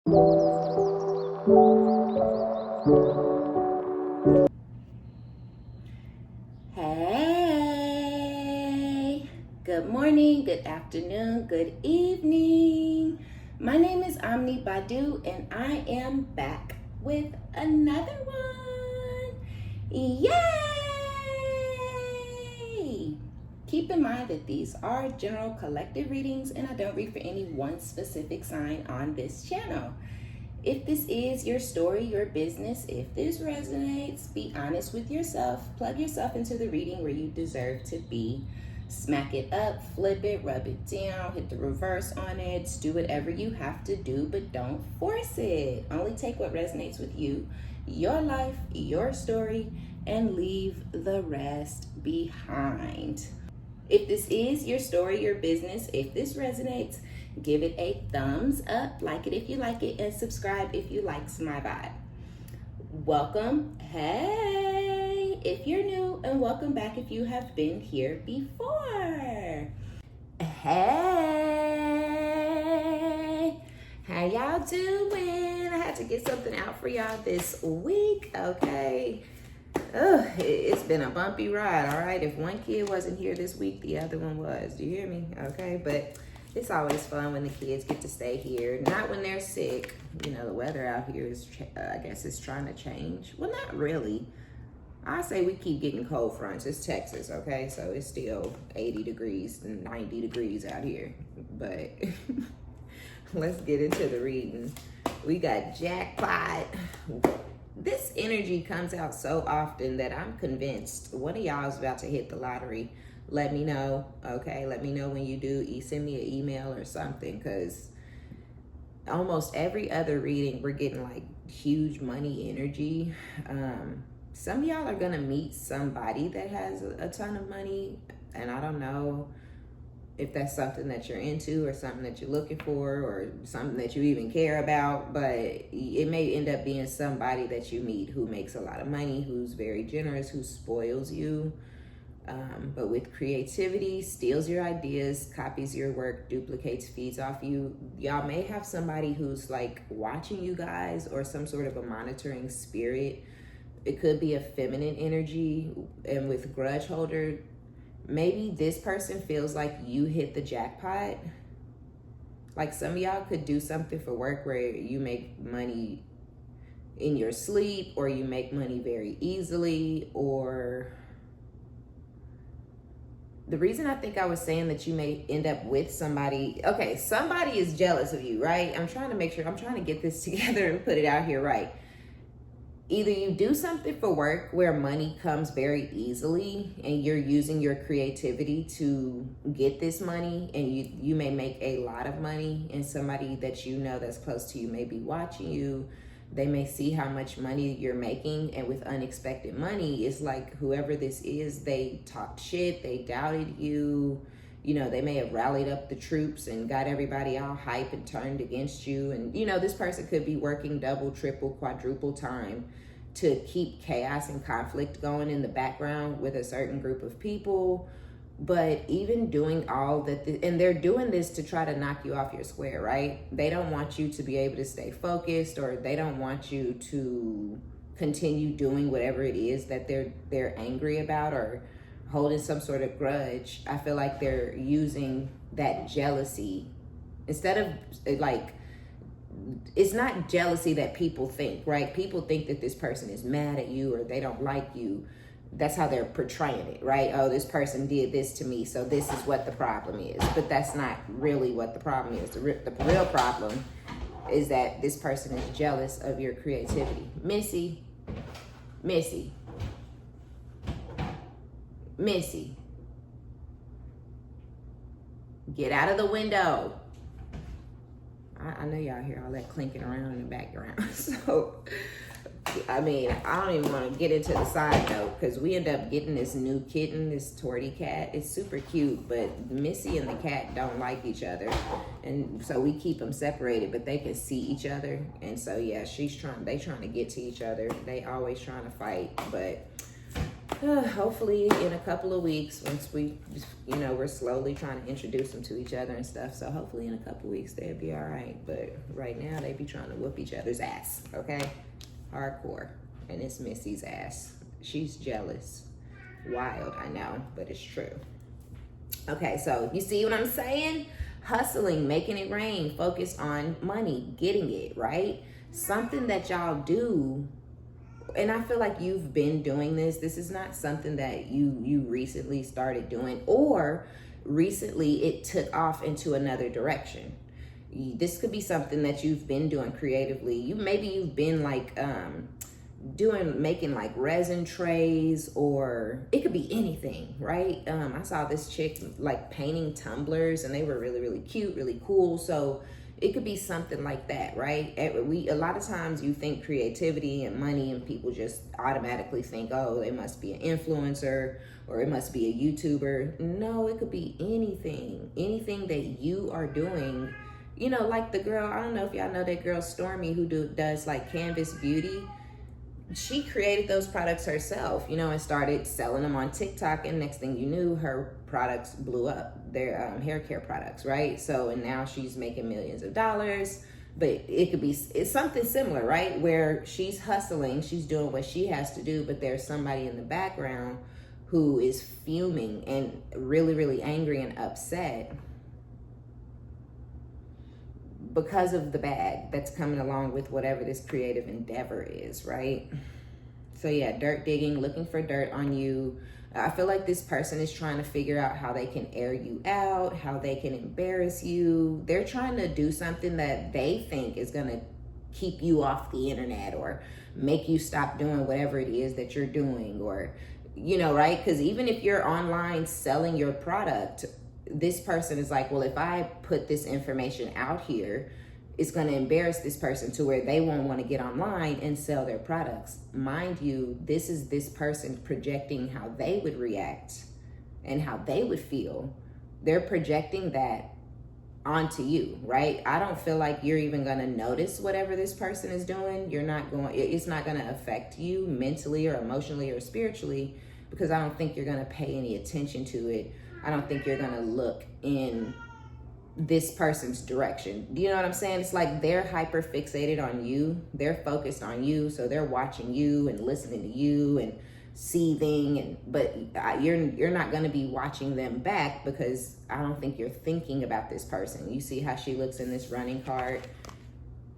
Hey, good morning, good afternoon, good evening. My name is OmniBadu and I am back with another one. Yay! Keep in mind that these are general collective readings and I don't read for any one specific sign on this channel. If this is your story, your business, if this resonates, be honest with yourself. Plug yourself into the reading where you deserve to be. Smack it up, flip it, rub it down, hit the reverse on it. Do whatever you have to do, but don't force it. Only take what resonates with you, your life, your story, and leave the rest behind. If this is your story, your business, if this resonates, give it a thumbs up, like it if you like it, and subscribe if you likes my vibe. Welcome, hey, if you're new, and welcome back if you have been here before. Hey, how y'all doing? I had to get something out for y'all this week, okay? It's been a bumpy ride, all right? If one kid wasn't here this week, the other one was. Do you hear me? Okay, but it's always fun when the kids get to stay here. Not when they're sick. You know, the weather out here is, I guess it's trying to change. Well, not really. I say we keep getting cold fronts. It's Texas, okay? So it's still 80 degrees and 90 degrees out here. But let's get into the reading. We got jackpot. This energy comes out so often that I'm convinced one of y'all is about to hit the lottery. Let me know, okay? Let me know when you do. Send me an email or something, because almost every other reading, we're getting like huge money energy. Some of y'all are gonna meet somebody that has a ton of money, and I don't know if that's something that you're into or something that you're looking for or something that you even care about, but it may end up being somebody that you meet who makes a lot of money, who's very generous, who spoils you, but with creativity, steals your ideas, copies your work, duplicates, feeds off you. Y'all may have somebody who's like watching you guys or some sort of a monitoring spirit. It could be a feminine energy, and with grudge holder, maybe this person feels like you hit the jackpot. Like some of y'all could do something for work where you make money in your sleep, or you make money very easily, or the reason I think I was saying that you may end up with somebody, okay, somebody is jealous of you, right? I'm trying to get this together and put it out here right. Either you do something for work where money comes very easily and you're using your creativity to get this money, and you may make a lot of money, and somebody that you know that's close to you may be watching you. They may see how much money you're making, and with unexpected money, it's like whoever this is, they talked shit, they doubted you. You know, they may have rallied up the troops and got everybody all hype and turned against you. And, you know, this person could be working double, triple, quadruple time to keep chaos and conflict going in the background with a certain group of people. But even doing all that, and they're doing this to try to knock you off your square, right? They don't want you to be able to stay focused, or they don't want you to continue doing whatever it is that they're angry about or holding some sort of grudge. I feel like they're using that jealousy instead of like, it's not jealousy that people think, right? People think that this person is mad at you or they don't like you. That's how they're portraying it, right? Oh, this person did this to me, so this is what the problem is. But that's not really what the problem is. The real problem is that this person is jealous of your creativity. Missy, get out of the window. I know y'all hear all that clinking around in the background. So, I mean, I don't even want to get into the side note, because we end up getting this new kitten, this tortie cat. It's super cute, but Missy and the cat don't like each other. And so we keep them separated, but they can see each other. And so, yeah, they trying to get to each other. They always trying to fight, but hopefully in a couple of weeks, once we, we're slowly trying to introduce them to each other and stuff. So hopefully in a couple of weeks they'll be all right. But right now they be trying to whoop each other's ass, okay? Hardcore. And it's Missy's ass. She's jealous. Wild, I know, but it's true. Okay, so you see what I'm saying? Hustling, making it rain, focus on money, getting it, right? Something that y'all do, and I feel like you've been doing this. This is not something that you recently started doing, or recently it took off into another direction. This could be something that you've been doing creatively. Maybe you've been like making like resin trays, or it could be anything, right? I saw this chick like painting tumblers, and they were really, really cute, really cool. So it could be something like that, right? A lot of times you think creativity and money, and people just automatically think, oh, it must be an influencer or it must be a YouTuber. No, it could be anything that you are doing. Like the girl, I don't know if y'all know that girl Stormy who does like Canvas Beauty. She created those products herself, and started selling them on TikTok. And next thing you knew, her products blew up. Their hair care products, right? So, and now she's making millions of dollars. But it's something similar, right? Where she's hustling, she's doing what she has to do, but there's somebody in the background who is fuming and really, really angry and upset because of the bag that's coming along with whatever this creative endeavor is, right? So yeah, dirt digging, looking for dirt on you. I feel like this person is trying to figure out how they can air you out, how they can embarrass you. They're trying to do something that they think is gonna keep you off the internet, or make you stop doing whatever it is that you're doing, or, right? Because even if you're online selling your product, this person is like, well, if I put this information out here, it's going to embarrass this person to where they won't want to get online and sell their products. Mind you, this is this person projecting how they would react and how they would feel. They're projecting that onto you, right? I don't feel like you're even going to notice whatever this person is doing. It's not going to affect you mentally or emotionally or spiritually, because I don't think you're going to pay any attention to it. I don't think you're gonna look in this person's direction. Do you know what I'm saying? It's like they're hyper fixated on you. They're focused on you. So they're watching you and listening to you and seething. But you're not gonna be watching them back, because I don't think you're thinking about this person. You see how she looks in this running cart?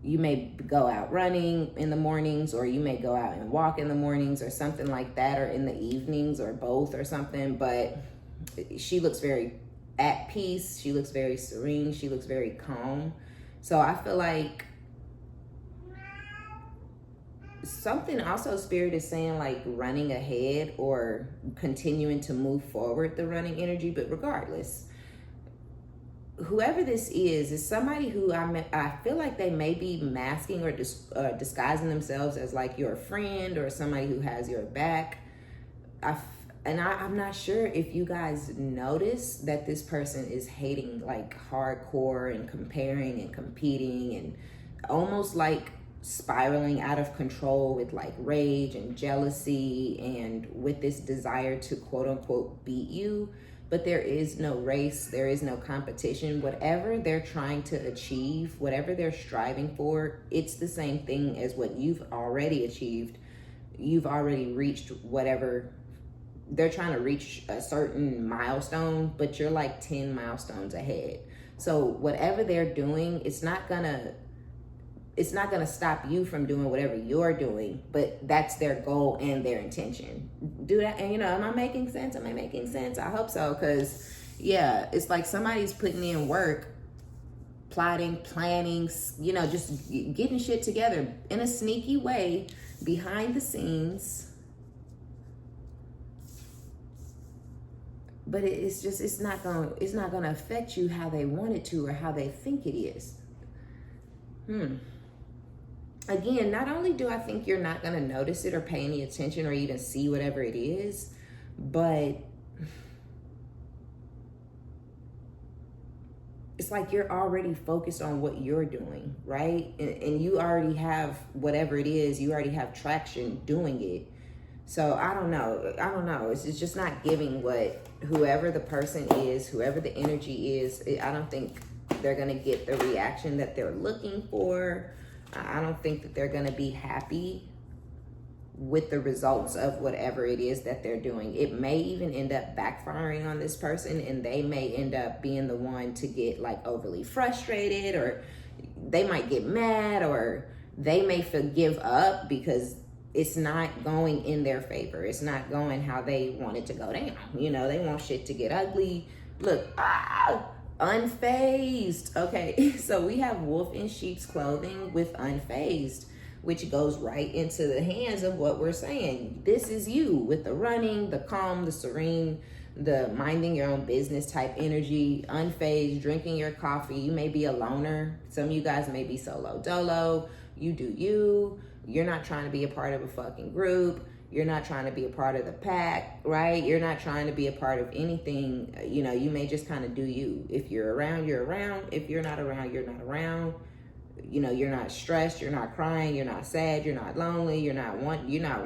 You may go out running in the mornings, or you may go out and walk in the mornings or something like that, or in the evenings, or both or something. But she looks very at peace. She looks very serene. She looks very calm. So I feel like something also Spirit is saying, like running ahead or continuing to move forward, the running energy. But regardless, whoever this is somebody who I feel like they may be masking or disguising themselves as like your friend or somebody who has your back. I'm not sure if you guys notice that this person is hating like hardcore and comparing and competing and almost like spiraling out of control with like rage and jealousy and with this desire to quote unquote beat you. But there is no race, there is no competition. Whatever they're trying to achieve, whatever they're striving for, it's the same thing as what you've already achieved. You've already reached whatever. They're trying to reach a certain milestone, but you're like 10 milestones ahead. So whatever they're doing, it's not gonna stop you from doing whatever you're doing, but that's their goal and their intention. Do that. And am I making sense? Am I making sense? I hope so. Cause yeah, it's like somebody's putting in work, plotting, planning, just getting shit together in a sneaky way behind the scenes. But it's not gonna affect you how they want it to or how they think it is. Again, not only do I think you're not gonna notice it or pay any attention or even see whatever it is, but it's like you're already focused on what you're doing, right? And you already have whatever it is, you already have traction doing it. So I don't know. It's just not giving what whoever the person is, whoever the energy is. I don't think they're going to get the reaction that they're looking for. I don't think that they're going to be happy with the results of whatever it is that they're doing. It may even end up backfiring on this person, and they may end up being the one to get like overly frustrated, or they might get mad, or they may give up because it's not going in their favor. It's not going how they want it to go down. You know, they want shit to get ugly. Look, unfazed. Okay, so we have wolf in sheep's clothing with unfazed, which goes right into the hands of what we're saying. This is you with the running, the calm, the serene, the minding your own business type energy, unfazed, drinking your coffee. You may be a loner. Some of you guys may be solo dolo. You do you. You're not trying to be a part of a fucking group. You're not trying to be a part of the pack, right? You're not trying to be a part of anything. You know, you may just kind of do you. If you're around, you're around. If you're not around, you're not around. You know, you're not stressed, you're not crying, you're not sad, you're not lonely, you're not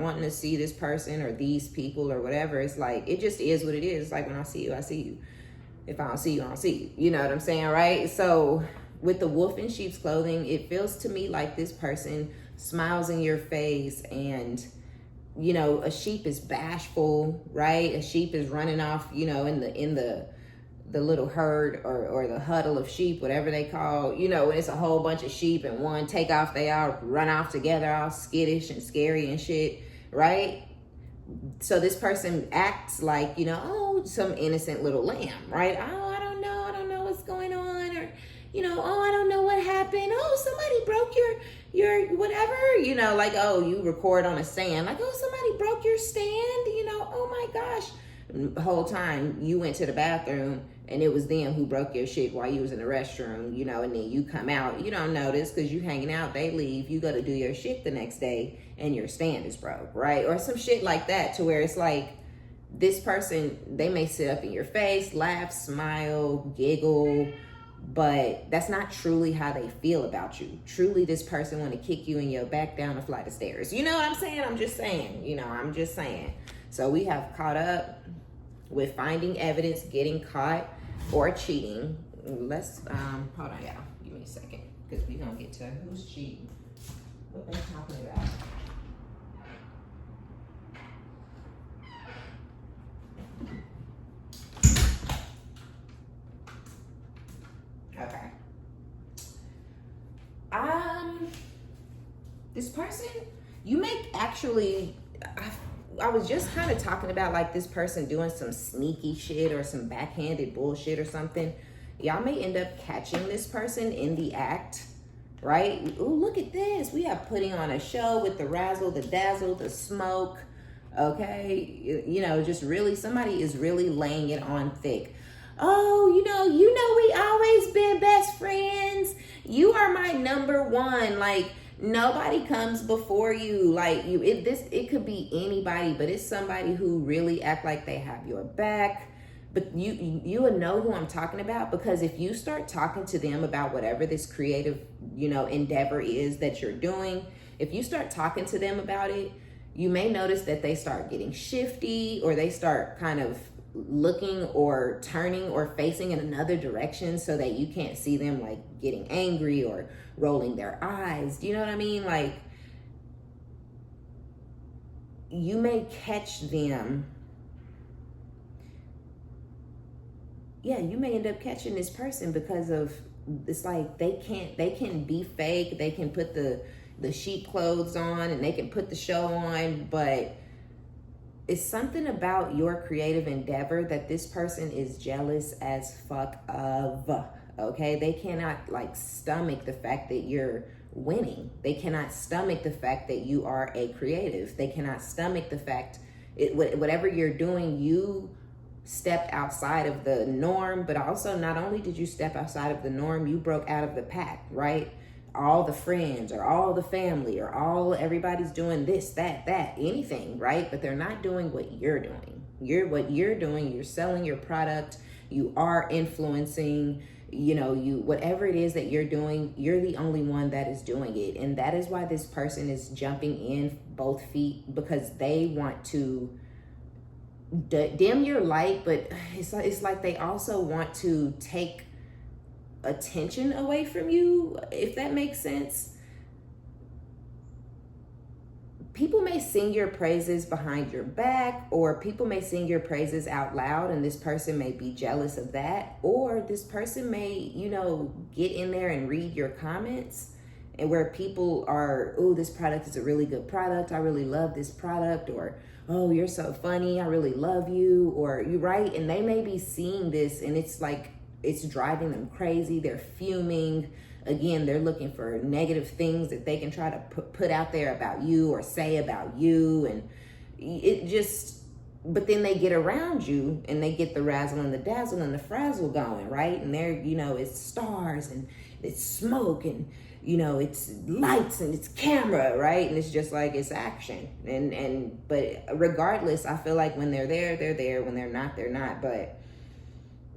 wanting to see this person or these people or whatever. It's like, it just is what it is. It's like, when I see you, I see you. If I don't see you, I don't see you. You know what I'm saying, right? So with the wolf in sheep's clothing, it feels to me like this person smiles in your face, and you know, a sheep is bashful, right? A sheep is running off, you know, in the little herd or the huddle of sheep, whatever they call, you know, when it's a whole bunch of sheep and one take off, they all run off together, all skittish and scary and shit, right? So this person acts like, you know, oh, some innocent little lamb, right? Oh, I don't know what's going on, or, you know, oh, I don't know what happened. Oh, somebody broke your whatever, you know, like, oh, you record on a stand, like, oh, somebody broke your stand, you know, oh my gosh. The whole time you went to the bathroom and it was them who broke your shit while you was in the restroom, you know, and then you come out, you don't notice because you hanging out, they leave, you go to do your shit the next day and your stand is broke, right? Or some shit like that, to where it's like, this person, they may sit up in your face, laugh, smile, giggle, but that's not truly how they feel about you. Truly, this person want to kick you in your back down a flight of stairs. You know what I'm saying? I'm just saying. So we have caught up with finding evidence, getting caught, or cheating. Let's, hold on, y'all. Give me a second, because we're going to get to who's cheating. What they talking about. Okay. This person, you may actually, I was just kind of talking about like this person doing some sneaky shit or some backhanded bullshit or something. Y'all may end up catching this person in the act, right? Ooh, look at this. We are putting on a show with the razzle, the dazzle, the smoke, okay? You know, just really, somebody is really laying it on thick. Oh, you know, we always been best friends. You are my number one. Like, nobody comes before you. Like, it could be anybody, but it's somebody who really act like they have your back. But you will know who I'm talking about, because if you start talking to them about whatever this creative, you know, endeavor is that you're doing, if you start talking to them about it, you may notice that they start getting shifty, or they start kind of looking or turning or facing in another direction so that you can't see them, like getting angry or rolling their eyes. Do you know what I mean? Like, you may catch them. Yeah, you may end up catching this person because of, it's like they can be fake, they can put the sheep clothes on and they can put the show on, but it's something about your creative endeavor that this person is jealous as fuck of, okay? They cannot like stomach the fact that you're winning. They cannot stomach the fact that you are a creative. They cannot stomach the fact, whatever you're doing, you stepped outside of the norm, but also not only did you step outside of the norm, you broke out of the pack, right? All the friends or all the family or everybody's doing this, that, anything, right? But they're not doing what you're doing. You're selling your product. You are influencing, you know, whatever it is that you're doing, you're the only one that is doing it. And that is why this person is jumping in both feet, because they want to dim your light, but it's like they also want to take attention away from you, if that makes sense. People may sing your praises behind your back, or people may sing your praises out loud, and this person may be jealous of that. Or this person may, you know, get in there and read your comments, and where people are, oh, this product is a really good product, I really love this product, or oh, you're so funny, I really love you, or you right, and they may be seeing this, and it's like it's driving them crazy. They're fuming. Again, they're looking for negative things that they can try to put out there about you or say about you. And it just, but then they get around you and they get the razzle and the dazzle and the frazzle going, right? And they're, you know, it's stars and it's smoke and, you know, it's lights and it's camera, right? And it's just like, it's action. But regardless, I feel like when they're there, they're there. When they're not, they're not. But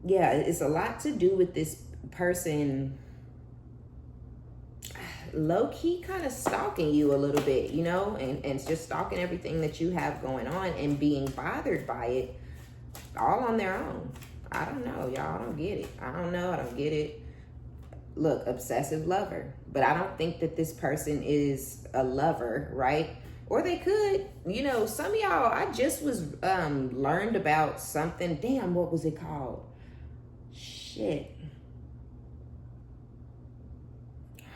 yeah, it's a lot to do with this person low-key kind of stalking you a little bit, you know, and just stalking everything that you have going on and being bothered by it all on their own. I don't know, y'all. I don't get it. I don't get it. Look, obsessive lover. But I don't think that this person is a lover, right? Or they could, you know, some of y'all, I just was learned about something. Damn, what was it called? Shit.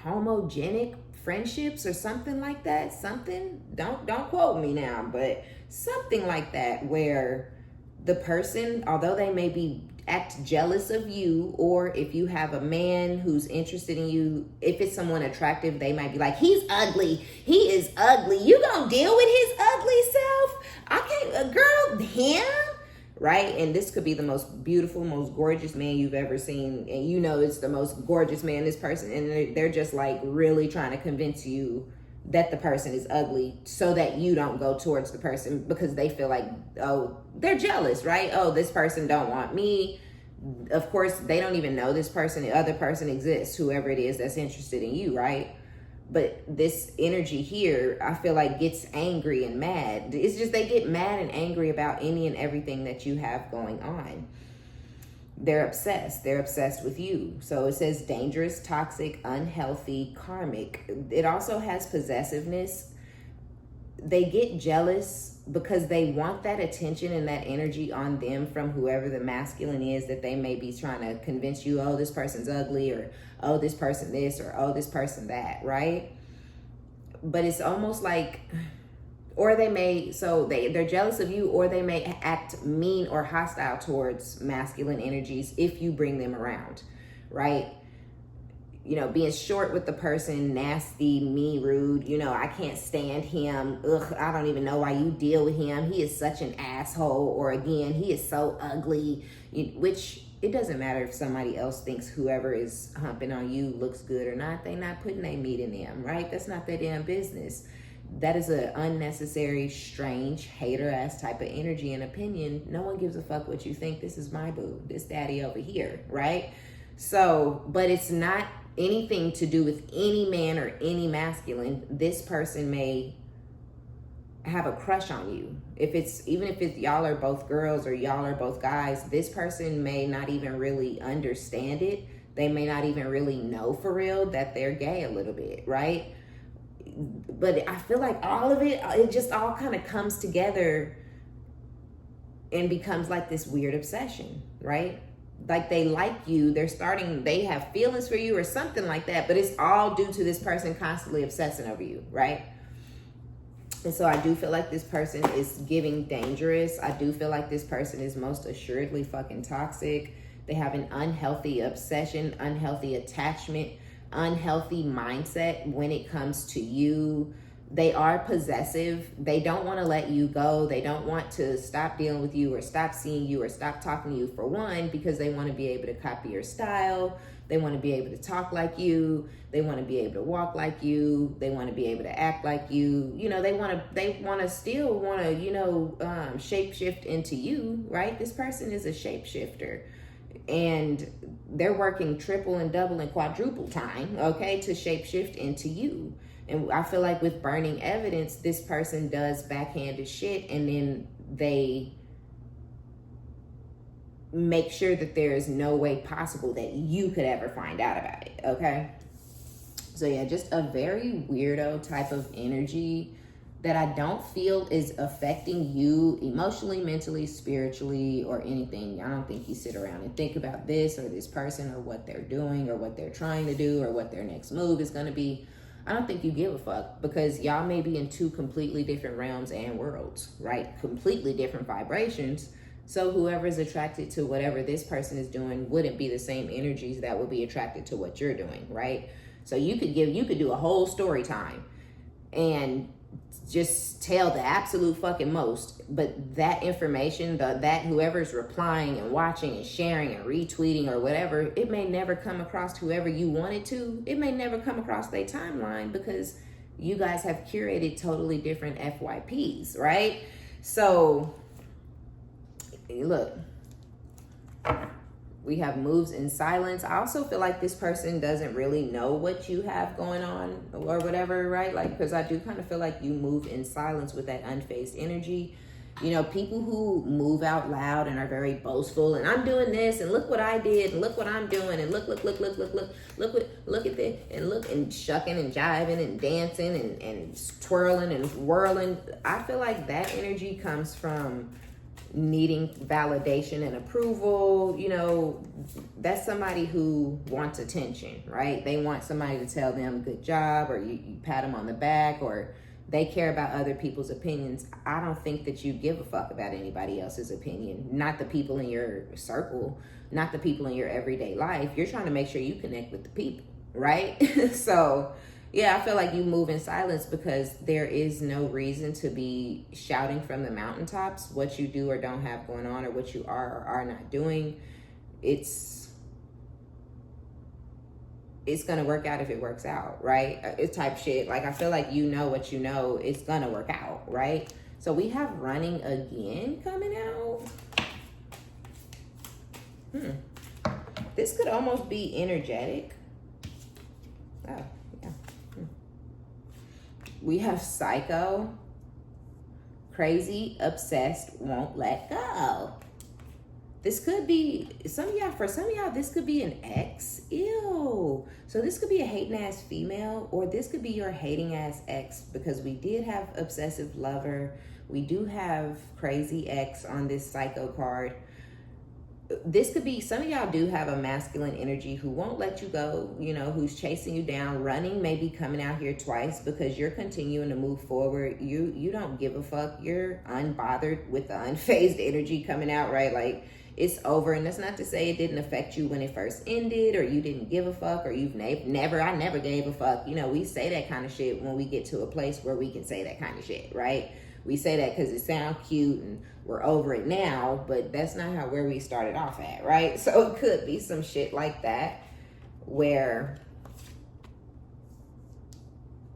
Homogenic friendships or something like that. Something, don't quote me now, but something like that, where the person, although they may be act jealous of you, or if you have a man who's interested in you, if it's someone attractive, they might be like, he's ugly, he is ugly, you gonna deal with his ugly self? I can't, girl, him, right? And this could be the most beautiful, most gorgeous man you've ever seen, and you know it's the most gorgeous man, this person, and they're just like really trying to convince you that the person is ugly so that you don't go towards the person, because they feel like, oh, they're jealous, right? Oh, this person don't want me. Of course, they don't even know this person, the other person exists, whoever it is that's interested in you, right? But this energy here, I feel like gets angry and mad. It's just they get mad and angry about any and everything that you have going on. They're obsessed. They're obsessed with you. So it says dangerous, toxic, unhealthy, karmic. It also has possessiveness. They get jealous because they want that attention and that energy on them from whoever the masculine is that they may be trying to convince you, oh, this person's ugly, or oh, this person this, or oh, this person that, right? But it's almost like, or they may, so they're jealous of you, or they may act mean or hostile towards masculine energies if you bring them around, right? You know, being short with the person, nasty, mean, rude, you know, I can't stand him. Ugh, I don't even know why you deal with him. He is such an asshole. Or again, he is so ugly, which it doesn't matter if somebody else thinks whoever is humping on you looks good or not. They not putting their meat in them, right? That's not their damn business. That is an unnecessary, strange, hater-ass type of energy and opinion. No one gives a fuck what you think. This is my boo. This daddy over here, right? So, but it's not anything to do with any man or any masculine. This person may have a crush on you. Even if it's y'all are both girls or y'all are both guys, this person may not even really understand it. They may not even really know for real that they're gay a little bit, right? But I feel like all of it just all kind of comes together and becomes like this weird obsession, right? Like they like you, they have feelings for you or something like that, but it's all due to this person constantly obsessing over you, right? And so I do feel like this person is giving dangerous. I do feel like this person is most assuredly fucking toxic. They have an unhealthy obsession, unhealthy attachment, unhealthy mindset when it comes to you. They are possessive. They don't want to let you go. They don't want to stop dealing with you or stop seeing you or stop talking to you, for one, because they want to be able to copy your style. They want to be able to talk like you. They want to be able to walk like you. They want to be able to act like you. You know, they want to still want to, you know, shapeshift into you, right? This person is a shapeshifter. And they're working triple and double and quadruple time, okay, to shapeshift into you. And I feel like with burning evidence, this person does backhanded shit, and then they make sure that there is no way possible that you could ever find out about it, okay? So yeah, just a very weirdo type of energy that I don't feel is affecting you emotionally, mentally, spiritually, or anything. I don't think you sit around and think about this or this person or what they're doing or what they're trying to do or what their next move is going to be. I don't think you give a fuck, because y'all may be in two completely different realms and worlds, right? Completely different vibrations. So whoever's attracted to whatever this person is doing wouldn't be the same energies that would be attracted to what you're doing, right? So you could do a whole story time and just tell the absolute fucking most, but that information, that whoever's replying and watching and sharing and retweeting or whatever, it may never come across whoever you want it to. It may never come across their timeline, because you guys have curated totally different FYPs, right? So look, we have moves in silence. I also feel like this person doesn't really know what you have going on or whatever, right? Like, because I do kind of feel like you move in silence with that unfazed energy. You know, people who move out loud and are very boastful, and I'm doing this, and look what I did, and look what I'm doing, and look at this, and look, and shucking and jiving and dancing and twirling and whirling. I feel like that energy comes from needing validation and approval. You know, that's somebody who wants attention, right? They want somebody to tell them good job, or you pat them on the back, or they care about other people's opinions. I don't think that you give a fuck about anybody else's opinion, not the people in your circle, not the people in your everyday life. You're trying to make sure you connect with the people, right? So yeah, I feel like you move in silence because there is no reason to be shouting from the mountaintops what you do or don't have going on, or what you are or are not doing. It's gonna work out if it works out, right? It's type shit. Like, I feel like you know what you know, it's gonna work out, right? So we have running again coming out. This could almost be energetic. Oh. We have psycho, crazy, obsessed, won't let go. This could be, for some of y'all, this could be an ex. Ew. So this could be a hating ass female, or this could be your hating ass ex, because we did have obsessive lover. We do have crazy ex on this psycho card. This could be, some of y'all do have a masculine energy who won't let you go, you know, who's chasing you down. Running may be coming out here twice because you're continuing to move forward. You don't give a fuck. You're unbothered with the unfazed energy coming out, right? Like, it's over. And that's not to say it didn't affect you when it first ended, or you didn't give a fuck, or you've I never gave a fuck. You know, we say that kind of shit when we get to a place where we can say that kind of shit, right? We say that because it sounds cute and we're over it now, but that's not where we started off at, right? So it could be some shit like that where,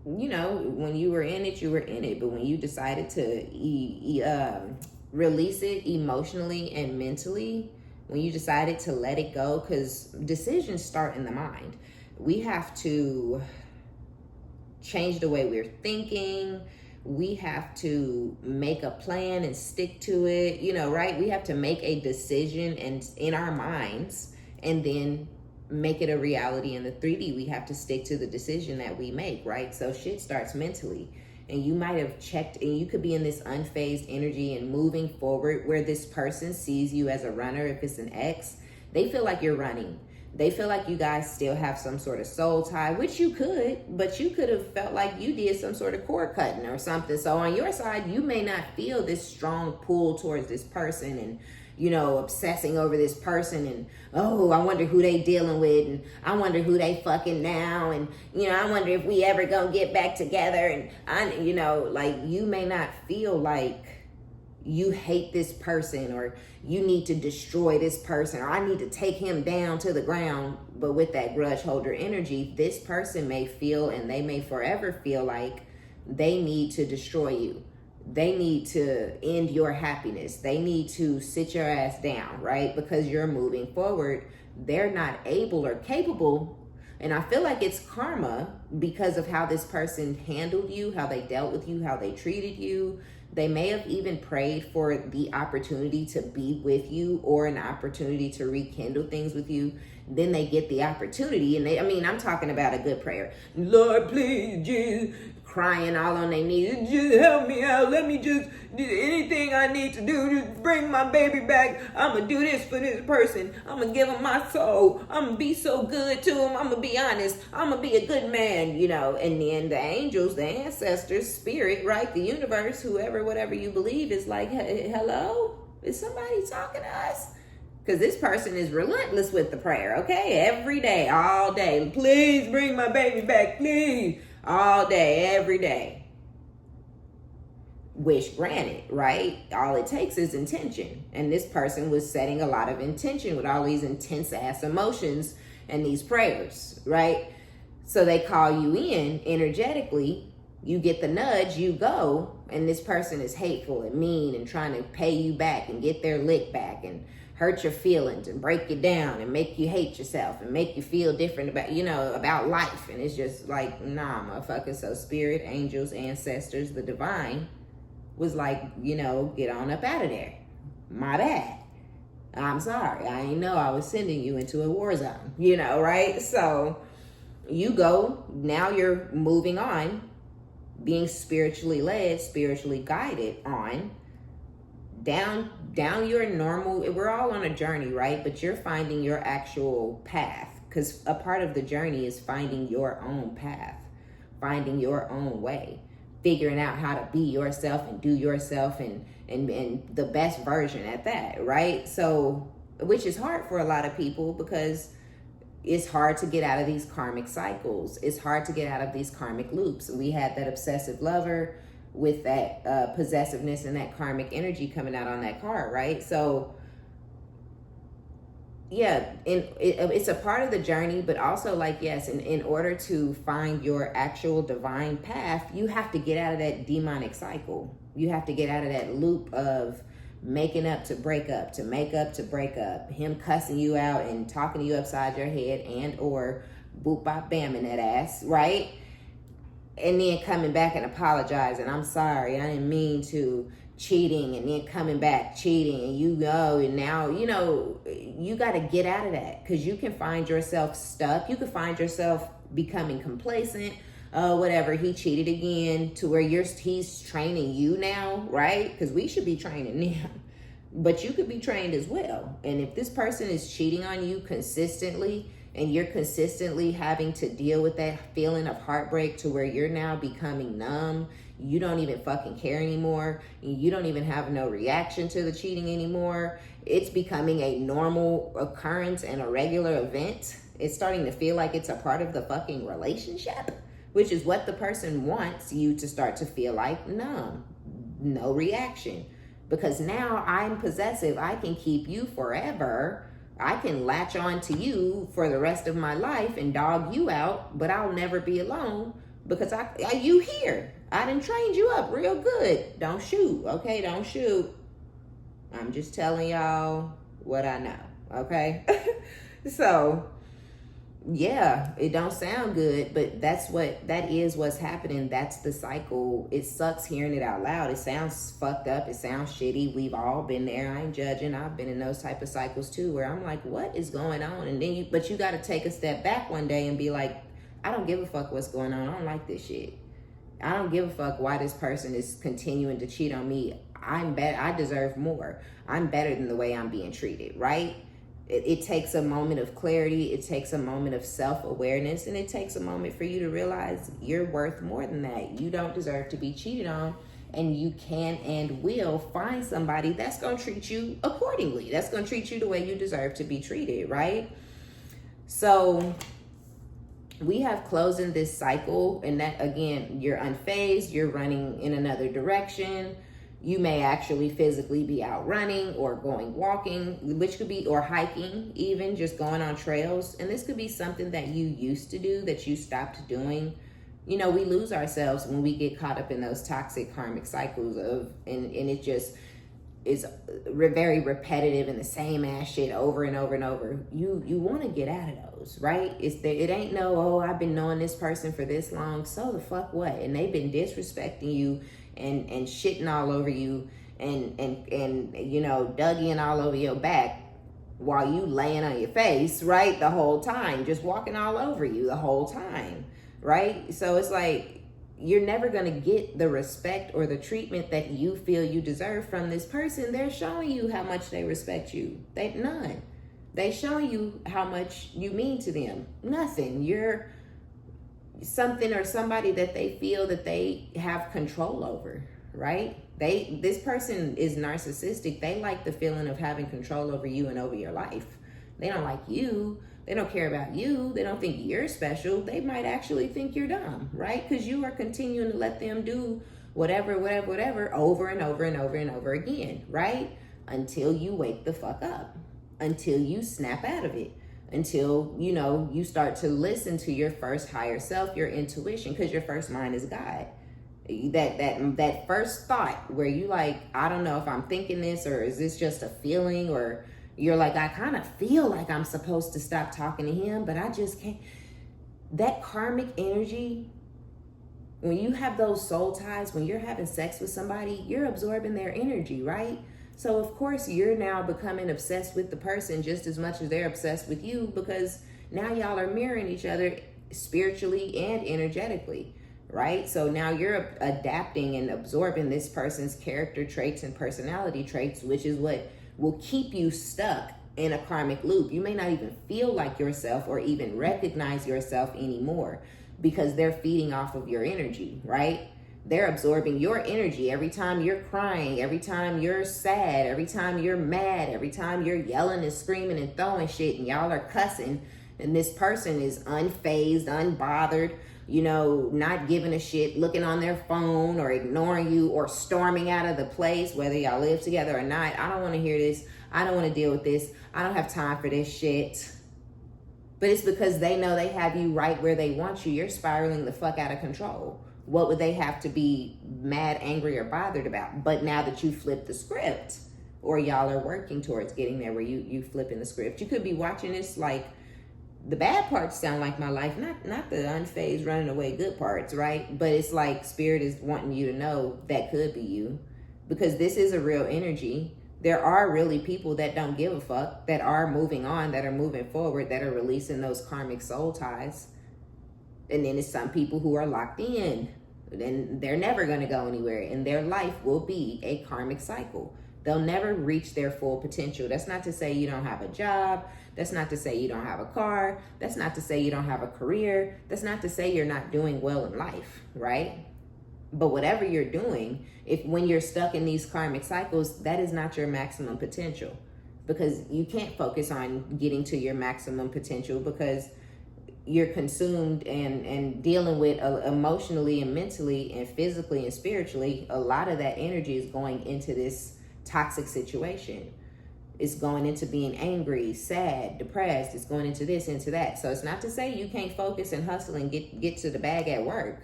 you know, when you were in it, you were in it. But when you decided to release it emotionally and mentally, when you decided to let it go, because decisions start in the mind. We have to change the way we're thinking. We have to make a plan and stick to it, you know, right? We have to make a decision and in our minds, and then make it a reality in the 3D. We have to stick to the decision that we make, right? So shit starts mentally. And you might have checked, and you could be in this unfazed energy and moving forward where this person sees you as a runner. If it's an ex, they feel like you're running. They feel like you guys still have some sort of soul tie, which you could, but you could have felt like you did some sort of cord cutting or something. So on your side, you may not feel this strong pull towards this person and, you know, obsessing over this person and, oh, I wonder who they dealing with, and I wonder who they fucking now, and, you know, I wonder if we ever gonna get back together, and you know, like, you may not feel like you hate this person, or you need to destroy this person, or I need to take him down to the ground. But with that grudge holder energy, this person may feel, and they may forever feel like they need to destroy you. They need to end your happiness. They need to sit your ass down, right? Because you're moving forward. they're not able or capable. And I feel like it's karma because of how this person handled you, how they dealt with you, how they treated you. They may have even prayed for the opportunity to be with you or an opportunity to rekindle things with you. Then they get the opportunity, and I'm talking about a good prayer. Lord, please, Jesus, crying all on their knees. Just help me out. Let me just do anything I need to do to bring my baby back. I'm going to do this for this person. I'm going to give them my soul. I'm going to be so good to them. I'm going to be honest. I'm going to be a good man, And then the angels, the ancestors, spirit, right? The universe, whoever, whatever you believe is like, hello? Is somebody talking to us? Because this person is relentless with the prayer, okay? Every day, all day. Please bring my baby back, please. All day, every day. Wish granted, right? All it takes is intention. And this person was setting a lot of intention with all these intense ass emotions and these prayers, right? So they call you in energetically. You get the nudge, you go, and this person is hateful and mean and trying to pay you back and get their lick back and hurt your feelings and break you down and make you hate yourself and make you feel different about life. And it's just like, nah, motherfucker. So spirit, angels, ancestors, the divine was like, get on up out of there. My bad. I'm sorry. I didn't know I was sending you into a war zone, right? So you go, now you're moving on, being spiritually led, spiritually guided on down your normal. We're all on a journey, right? But you're finding your actual path, because a part of the journey is finding your own path, finding your own way, figuring out how to be yourself and do yourself and the best version at that, right? So, which is hard for a lot of people because it's hard to get out of these karmic cycles. It's hard to get out of these karmic loops. We had that obsessive lover with that possessiveness and that karmic energy coming out on that card, right? So yeah, it's a part of the journey, but also like, yes, in order to find your actual divine path, you have to get out of that demonic cycle. You have to get out of that loop of making up to break up, to make up to break up, him cussing you out and talking to you upside your head and or boop bop bam in that ass, right? And then coming back and apologizing. I'm sorry, I didn't mean to, cheating, and then coming back cheating, and you go, and now, you got to get out of that, because you can find yourself stuck. You can find yourself becoming complacent. Whatever, he cheated again, to where he's training you now, right? Because we should be training them. But you could be trained as well. And if this person is cheating on you consistently, and you're consistently having to deal with that feeling of heartbreak to where you're now becoming numb, you don't even fucking care anymore, you don't even have no reaction to the cheating anymore, it's becoming a normal occurrence and a regular event. It's starting to feel like it's a part of the fucking relationship, which is what the person wants you to start to feel like. Numb, no reaction. Because now I'm possessive, I can keep you forever. I can latch on to you for the rest of my life and dog you out, but I'll never be alone because you here. I done trained you up real good. Don't shoot, okay? Don't shoot. I'm just telling y'all what I know, okay? So, yeah, it don't sound good, but that is what's happening. That's the cycle. It sucks hearing it out loud. It sounds fucked up. It sounds shitty. We've all been there. I ain't judging. I've been in those type of cycles too, where I'm like, what is going on? And then but you got to take a step back one day and be like, I don't give a fuck what's going on. I don't like this shit. I don't give a fuck why this person is continuing to cheat on me. I'm better. I deserve more. I'm better than the way I'm being treated, right? It takes a moment of clarity. It takes a moment of self-awareness, and it takes a moment for you to realize you're worth more than that. You don't deserve to be cheated on, and you can and will find somebody that's going to treat you accordingly. That's going to treat you the way you deserve to be treated, right? So we have closing this cycle, and that, again, you're unfazed, you're running in another direction. You may actually physically be out running or going walking, which could be, or hiking, even just going on trails. And this could be something that you used to do that you stopped doing. We lose ourselves when we get caught up in those toxic karmic cycles and it just, is very repetitive and the same ass shit over and over and over, you want to get out of those, right? It ain't no, oh, I've been knowing this person for this long, so the fuck what? And they've been disrespecting you and shitting all over you and you know, Dougieing all over your back while you laying on your face, right? The whole time, just walking all over you the whole time, right? So it's like, you're never going to get the respect or the treatment that you feel you deserve from this person. They're showing you how much they respect you. None. They showing you how much you mean to them. Nothing. You're something or somebody that they feel that they have control over, right? This person is narcissistic. They like the feeling of having control over you and over your life. They don't like you. They don't care about you. They don't think you're special. They might actually think you're dumb, right? Because you are continuing to let them do whatever, over and over and over and over again, right? Until you wake the fuck up, until you snap out of it, until, you know, you start to listen to your first higher self, your intuition, because your first mind is God. That first thought where you like, I don't know if I'm thinking this or is this just a feeling, or you're like, I kind of feel like I'm supposed to stop talking to him, but I just can't. That karmic energy, when you have those soul ties, when you're having sex with somebody, you're absorbing their energy, right? So of course you're now becoming obsessed with the person just as much as they're obsessed with you, because now y'all are mirroring each other spiritually and energetically, right? So now you're adapting and absorbing this person's character traits and personality traits, which is what will keep you stuck in a karmic loop. You may not even feel like yourself or even recognize yourself anymore because they're feeding off of your energy, right? They're absorbing your energy every time you're crying, every time you're sad, every time you're mad, every time you're yelling and screaming and throwing shit and y'all are cussing, and this person is unfazed, unbothered, you know, not giving a shit, looking on their phone or ignoring you or storming out of the place, whether y'all live together or not. I don't want to hear this. I don't want to deal with this. I don't have time for this shit. But it's because they know they have you right where they want you. You're spiraling the fuck out of control. What would they have to be mad, angry, or bothered about? But now that you flip the script, or y'all are working towards getting there where you flipping the script, you could be watching this like, the bad parts sound like my life, not the unfazed running away good parts, right? But it's like spirit is wanting you to know that could be you, because this is a real energy. There are really people that don't give a fuck, that are moving on, that are moving forward, that are releasing those karmic soul ties. And then it's some people who are locked in, and they're never going to go anywhere, and their life will be a karmic cycle. They'll never reach their full potential. That's not to say you don't have a job. That's not to say you don't have a car. That's not to say you don't have a career. That's not to say you're not doing well in life, right? But whatever you're doing, when you're stuck in these karmic cycles, that is not your maximum potential, because you can't focus on getting to your maximum potential because you're consumed and dealing with emotionally and mentally and physically and spiritually. A lot of that energy is going into this toxic situation. It's going into being angry, sad, depressed. It's going into this, into that. So it's not to say you can't focus and hustle and get to the bag at work.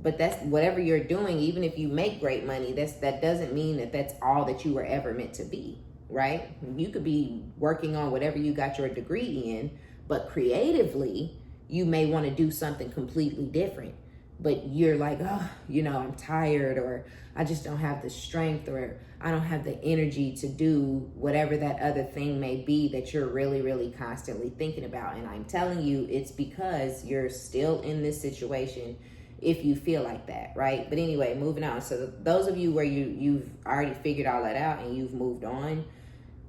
But that's whatever you're doing, even if you make great money, that doesn't mean that that's all that you were ever meant to be, right? You could be working on whatever you got your degree in, but creatively, you may want to do something completely different. But you're like, oh, you know, I'm tired, or I just don't have the strength, or I don't have the energy to do whatever that other thing may be that you're really, really constantly thinking about. And I'm telling you, it's because you're still in this situation if you feel like that, right? But anyway, moving on. So those of you where you've already figured all that out and you've moved on,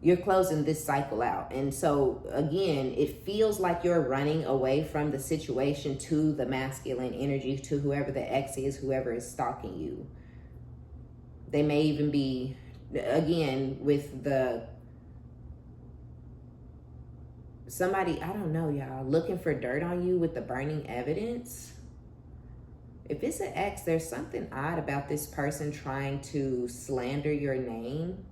you're closing this cycle out. And so again, it feels like you're running away from the situation to the masculine energy, to whoever the ex is, whoever is stalking you. They may even be, again, with somebody, I don't know, y'all, looking for dirt on you with the burning evidence. If it's an ex, there's something odd about this person trying to slander your name.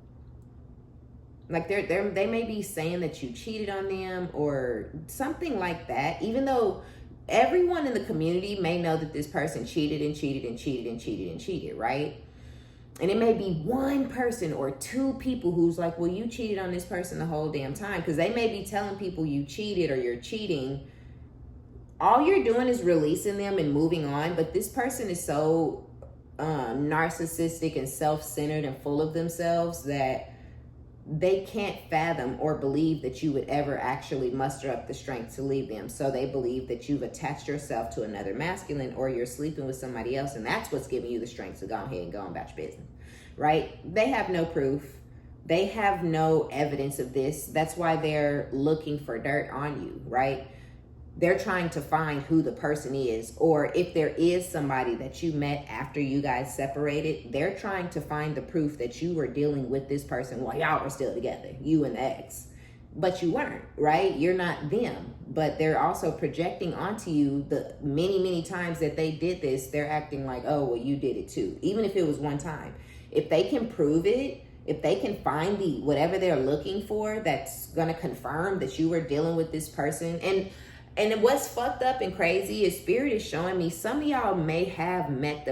Like they may be saying that you cheated on them or something like that, even though everyone in the community may know that this person cheated and cheated and cheated and cheated and cheated, right? And it may be one person or two people who's like, well, you cheated on this person the whole damn time. Because they may be telling people you cheated or you're cheating. All you're doing is releasing them and moving on. But this person is so narcissistic and self-centered and full of themselves that they can't fathom or believe that you would ever actually muster up the strength to leave them. So they believe that you've attached yourself to another masculine, or you're sleeping with somebody else, and that's what's giving you the strength to go ahead and go about your business, right? They have no proof. They have no evidence of this. That's why they're looking for dirt on you, right? They're trying to find who the person is, or if there is somebody that you met after you guys separated, they're trying to find the proof that you were dealing with this person while y'all were still together, you and the ex. But you weren't, right? You're not them. But they're also projecting onto you the many, many times that they did this. They're acting like, oh, well, you did it too. Even if it was one time. If they can prove it, if they can find the whatever they're looking for that's going to confirm that you were dealing with this person. And what's fucked up and crazy is Spirit is showing me some of y'all may have met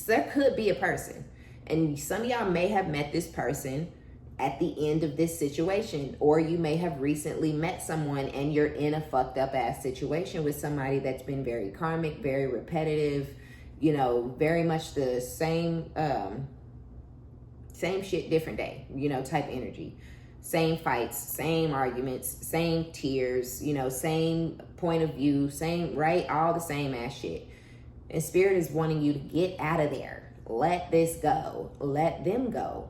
there could be a person. And some of y'all may have met this person at the end of this situation. Or you may have recently met someone and you're in a fucked up ass situation with somebody that's been very karmic, very repetitive, you know, very much the same shit, different day, you know, type energy. Same fights, same arguments, same tears, you know, same point of view, same, right? All the same ass shit. And Spirit is wanting you to get out of there. Let this go. Let them go.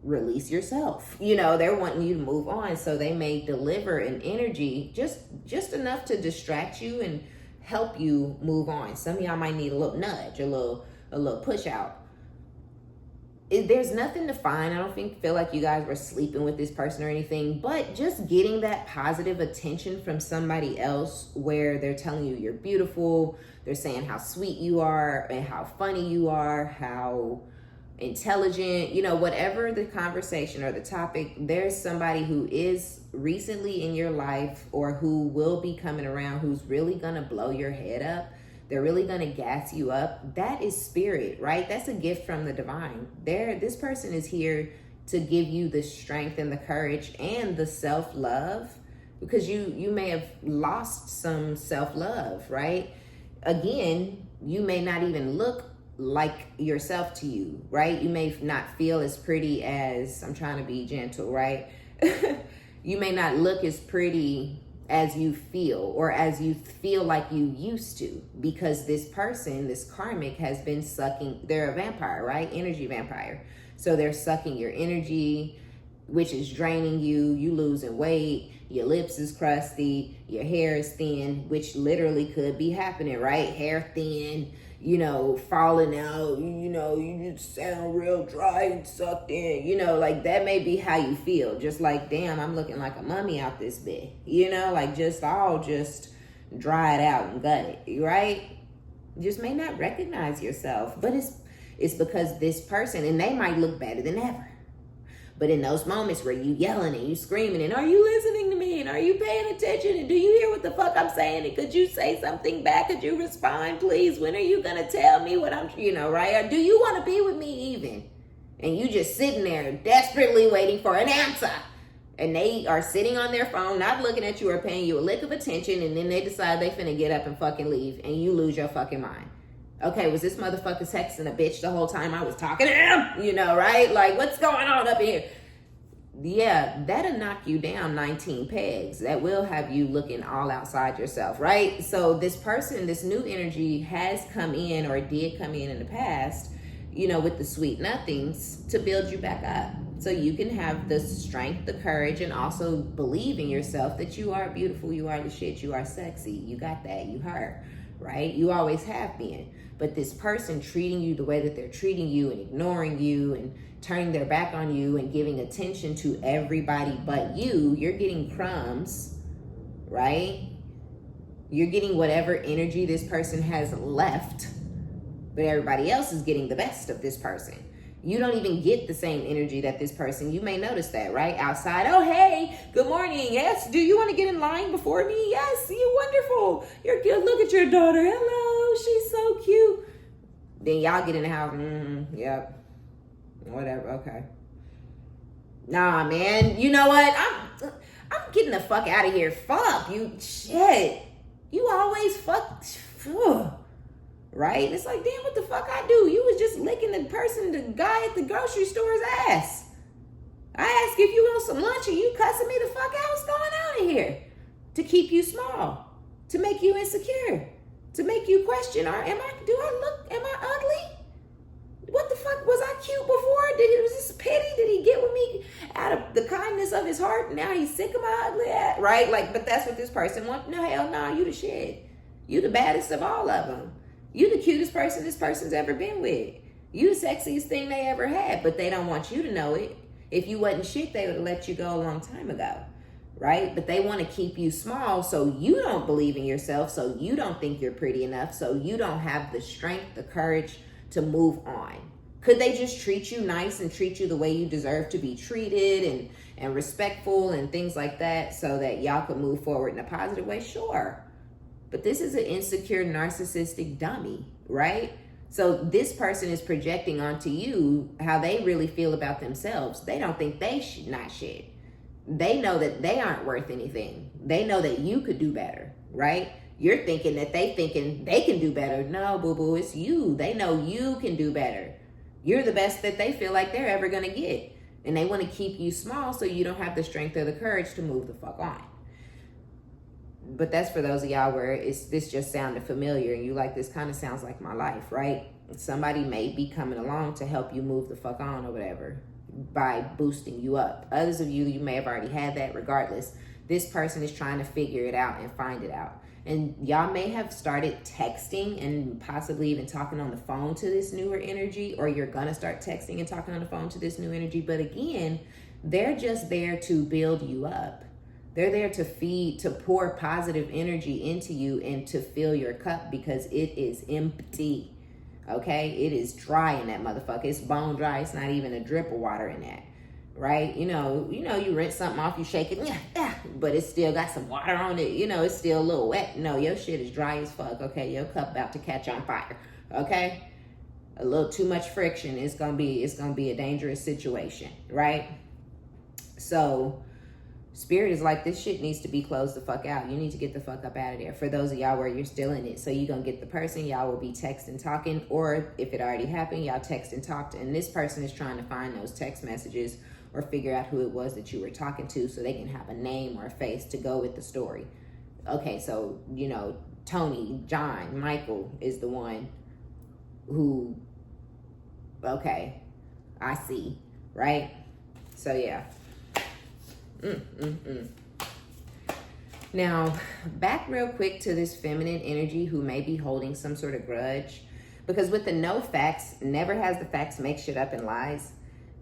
Release yourself. You know, they're wanting you to move on. So they may deliver an energy just enough to distract you and help you move on. Some of y'all might need a little nudge, a little push out. There's nothing to find. I don't feel like you guys were sleeping with this person or anything, but just getting that positive attention from somebody else where they're telling you you're beautiful. They're saying how sweet you are and how funny you are, how intelligent, you know, whatever the conversation or the topic, there's somebody who is recently in your life or who will be coming around who's really going to blow your head up. They're really going to gas you up. That is Spirit, right? That's a gift from the divine. This person is here to give you the strength and the courage and the self-love, because you may have lost some self-love, right? Again, you may not even look like yourself to you, right? You may not feel as pretty as, I'm trying to be gentle, right? You may not look as pretty as you feel, or as you feel like you used to, because this person, this karmic, has been sucking. They're a vampire, right? Energy vampire. So they're sucking your energy, which is draining you. You losing weight, your lips is crusty, your hair is thin, which literally could be happening, right? Hair thin, you know, falling out, you know, you just sound real dry and sucked in, you know, like that may be how you feel. Just like, damn, I'm looking like a mummy out this bit, you know, like just dried out and gutted, right? You just may not recognize yourself, but it's because this person, and they might look better than ever. But in those moments where you yelling and you screaming and are you listening to me and are you paying attention and do you hear what the fuck I'm saying and could you say something back? Could you respond, please? When are you gonna tell me what I'm, you know, right? Or do you want to be with me even? And you just sitting there desperately waiting for an answer. And they are sitting on their phone, not looking at you or paying you a lick of attention, and then they decide they finna get up and fucking leave, and you lose your fucking mind. Okay, was this motherfucker texting a bitch the whole time I was talking to him? You know, right? Like, what's going on up in here? Yeah, that'll knock you down 19 pegs. That will have you looking all outside yourself, right? So this person, this new energy has come in, or did come in the past, you know, with the sweet nothings to build you back up. So you can have the strength, the courage, and also believe in yourself that you are beautiful, you are the shit, you are sexy, you got that, you her, right? You always have been. But this person treating you the way that they're treating you and ignoring you and turning their back on you and giving attention to everybody but you, you're getting crumbs, right? You're getting whatever energy this person has left, but everybody else is getting the best of this person. You don't even get the same energy that this person, you may notice that, right? Outside, oh, hey, good morning. Yes, do you want to get in line before me? Yes, you're wonderful. You're good. Look at your daughter. Hello, she's so cute. Then y'all get in the house. Yep. Whatever, okay. Nah, man. You know what? I'm getting the fuck out of here. Fuck you. Shit. You always fuck. Ugh. Right? It's like, damn, what the fuck I do? You was just licking the guy at the grocery store's ass. I asked if you want some lunch and you cussing me the fuck out. What's going on in here? To keep you small. To make you insecure. To make you question, am I ugly? What the fuck, was I cute before? Was this pity? Did he get with me out of the kindness of his heart and now he's sick of my ugly ass? Right? Like, but that's what this person wants. No, hell no, you the shit. You the baddest of all of them. You the cutest person this person's ever been with. You the sexiest thing they ever had, but they don't want you to know it. If you wasn't shit, they would have let you go a long time ago. Right? But they want to keep you small so you don't believe in yourself, so you don't think you're pretty enough, so you don't have the strength, the courage to move on. Could they just treat you nice and treat you the way you deserve to be treated and respectful and things like that so that y'all could move forward in a positive way? Sure. But this is an insecure, narcissistic dummy, right? So this person is projecting onto you how they really feel about themselves. They don't think they not shit. They know that they aren't worth anything. They know that you could do better, right? You're thinking that they can do better. No, boo-boo, it's you. They know you can do better. You're the best that they feel like they're ever going to get. And they want to keep you small so you don't have the strength or the courage to move the fuck on. But that's for those of y'all where this just sounded familiar and you like, this kind of sounds like my life, right? Somebody may be coming along to help you move the fuck on or whatever by boosting you up. Others of you may have already had that. Regardless, this person is trying to figure it out and find it out. And y'all may have started texting and possibly even talking on the phone to this newer energy, or you're gonna start texting and talking on the phone to this new energy. But again, they're just there to build you up. They're there to feed, to pour positive energy into you and to fill your cup because it is empty. Okay? It is dry in that motherfucker. It's bone dry. It's not even a drip of water in that. Right? You know, you rinse something off, you shake it, but it's still got some water on it. You know, it's still a little wet. No, your shit is dry as fuck. Okay? Your cup about to catch on fire. Okay? A little too much friction. It's gonna be a dangerous situation. Right? So Spirit is like, this shit needs to be closed the fuck out. You need to get the fuck up out of there. For those of y'all where you're still in it. So you're going to get the person, y'all will be texting, talking, or if it already happened, y'all text and talked. And this person is trying to find those text messages or figure out who it was that you were talking to so they can have a name or a face to go with the story. Okay, so, you know, Tony, John, Michael is the one who, okay, I see, right? So, yeah. Now, back real quick to this feminine energy who may be holding some sort of grudge. Because with the no facts, never has the facts, make shit up and lies.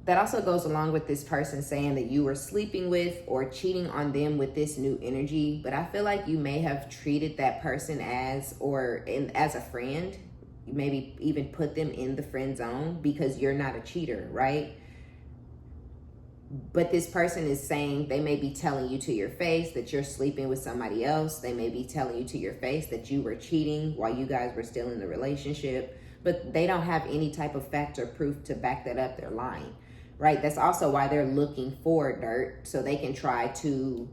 That also goes along with this person saying that you were sleeping with or cheating on them with this new energy. But I feel like you may have treated that person as a friend. You maybe even put them in the friend zone because you're not a cheater, right? But this person is saying, they may be telling you to your face that you're sleeping with somebody else. They may be telling you to your face that you were cheating while you guys were still in the relationship. But they don't have any type of fact or proof to back that up. They're lying, right? That's also why they're looking for dirt, so they can try to,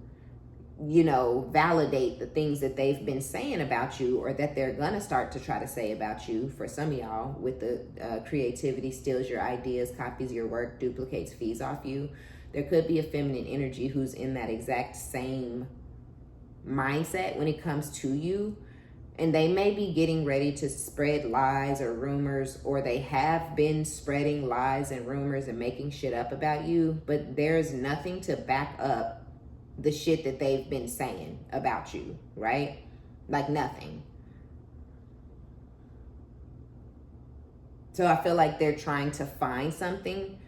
you know, validate the things that they've been saying about you or that they're gonna start to try to say about you. For some of y'all, with the creativity, steals your ideas, copies your work, duplicates, feeds off you. There could be a feminine energy who's in that exact same mindset when it comes to you. And they may be getting ready to spread lies or rumors, or they have been spreading lies and rumors and making shit up about you, but there's nothing to back up the shit that they've been saying about you, right? Like nothing. So I feel like they're trying to find something,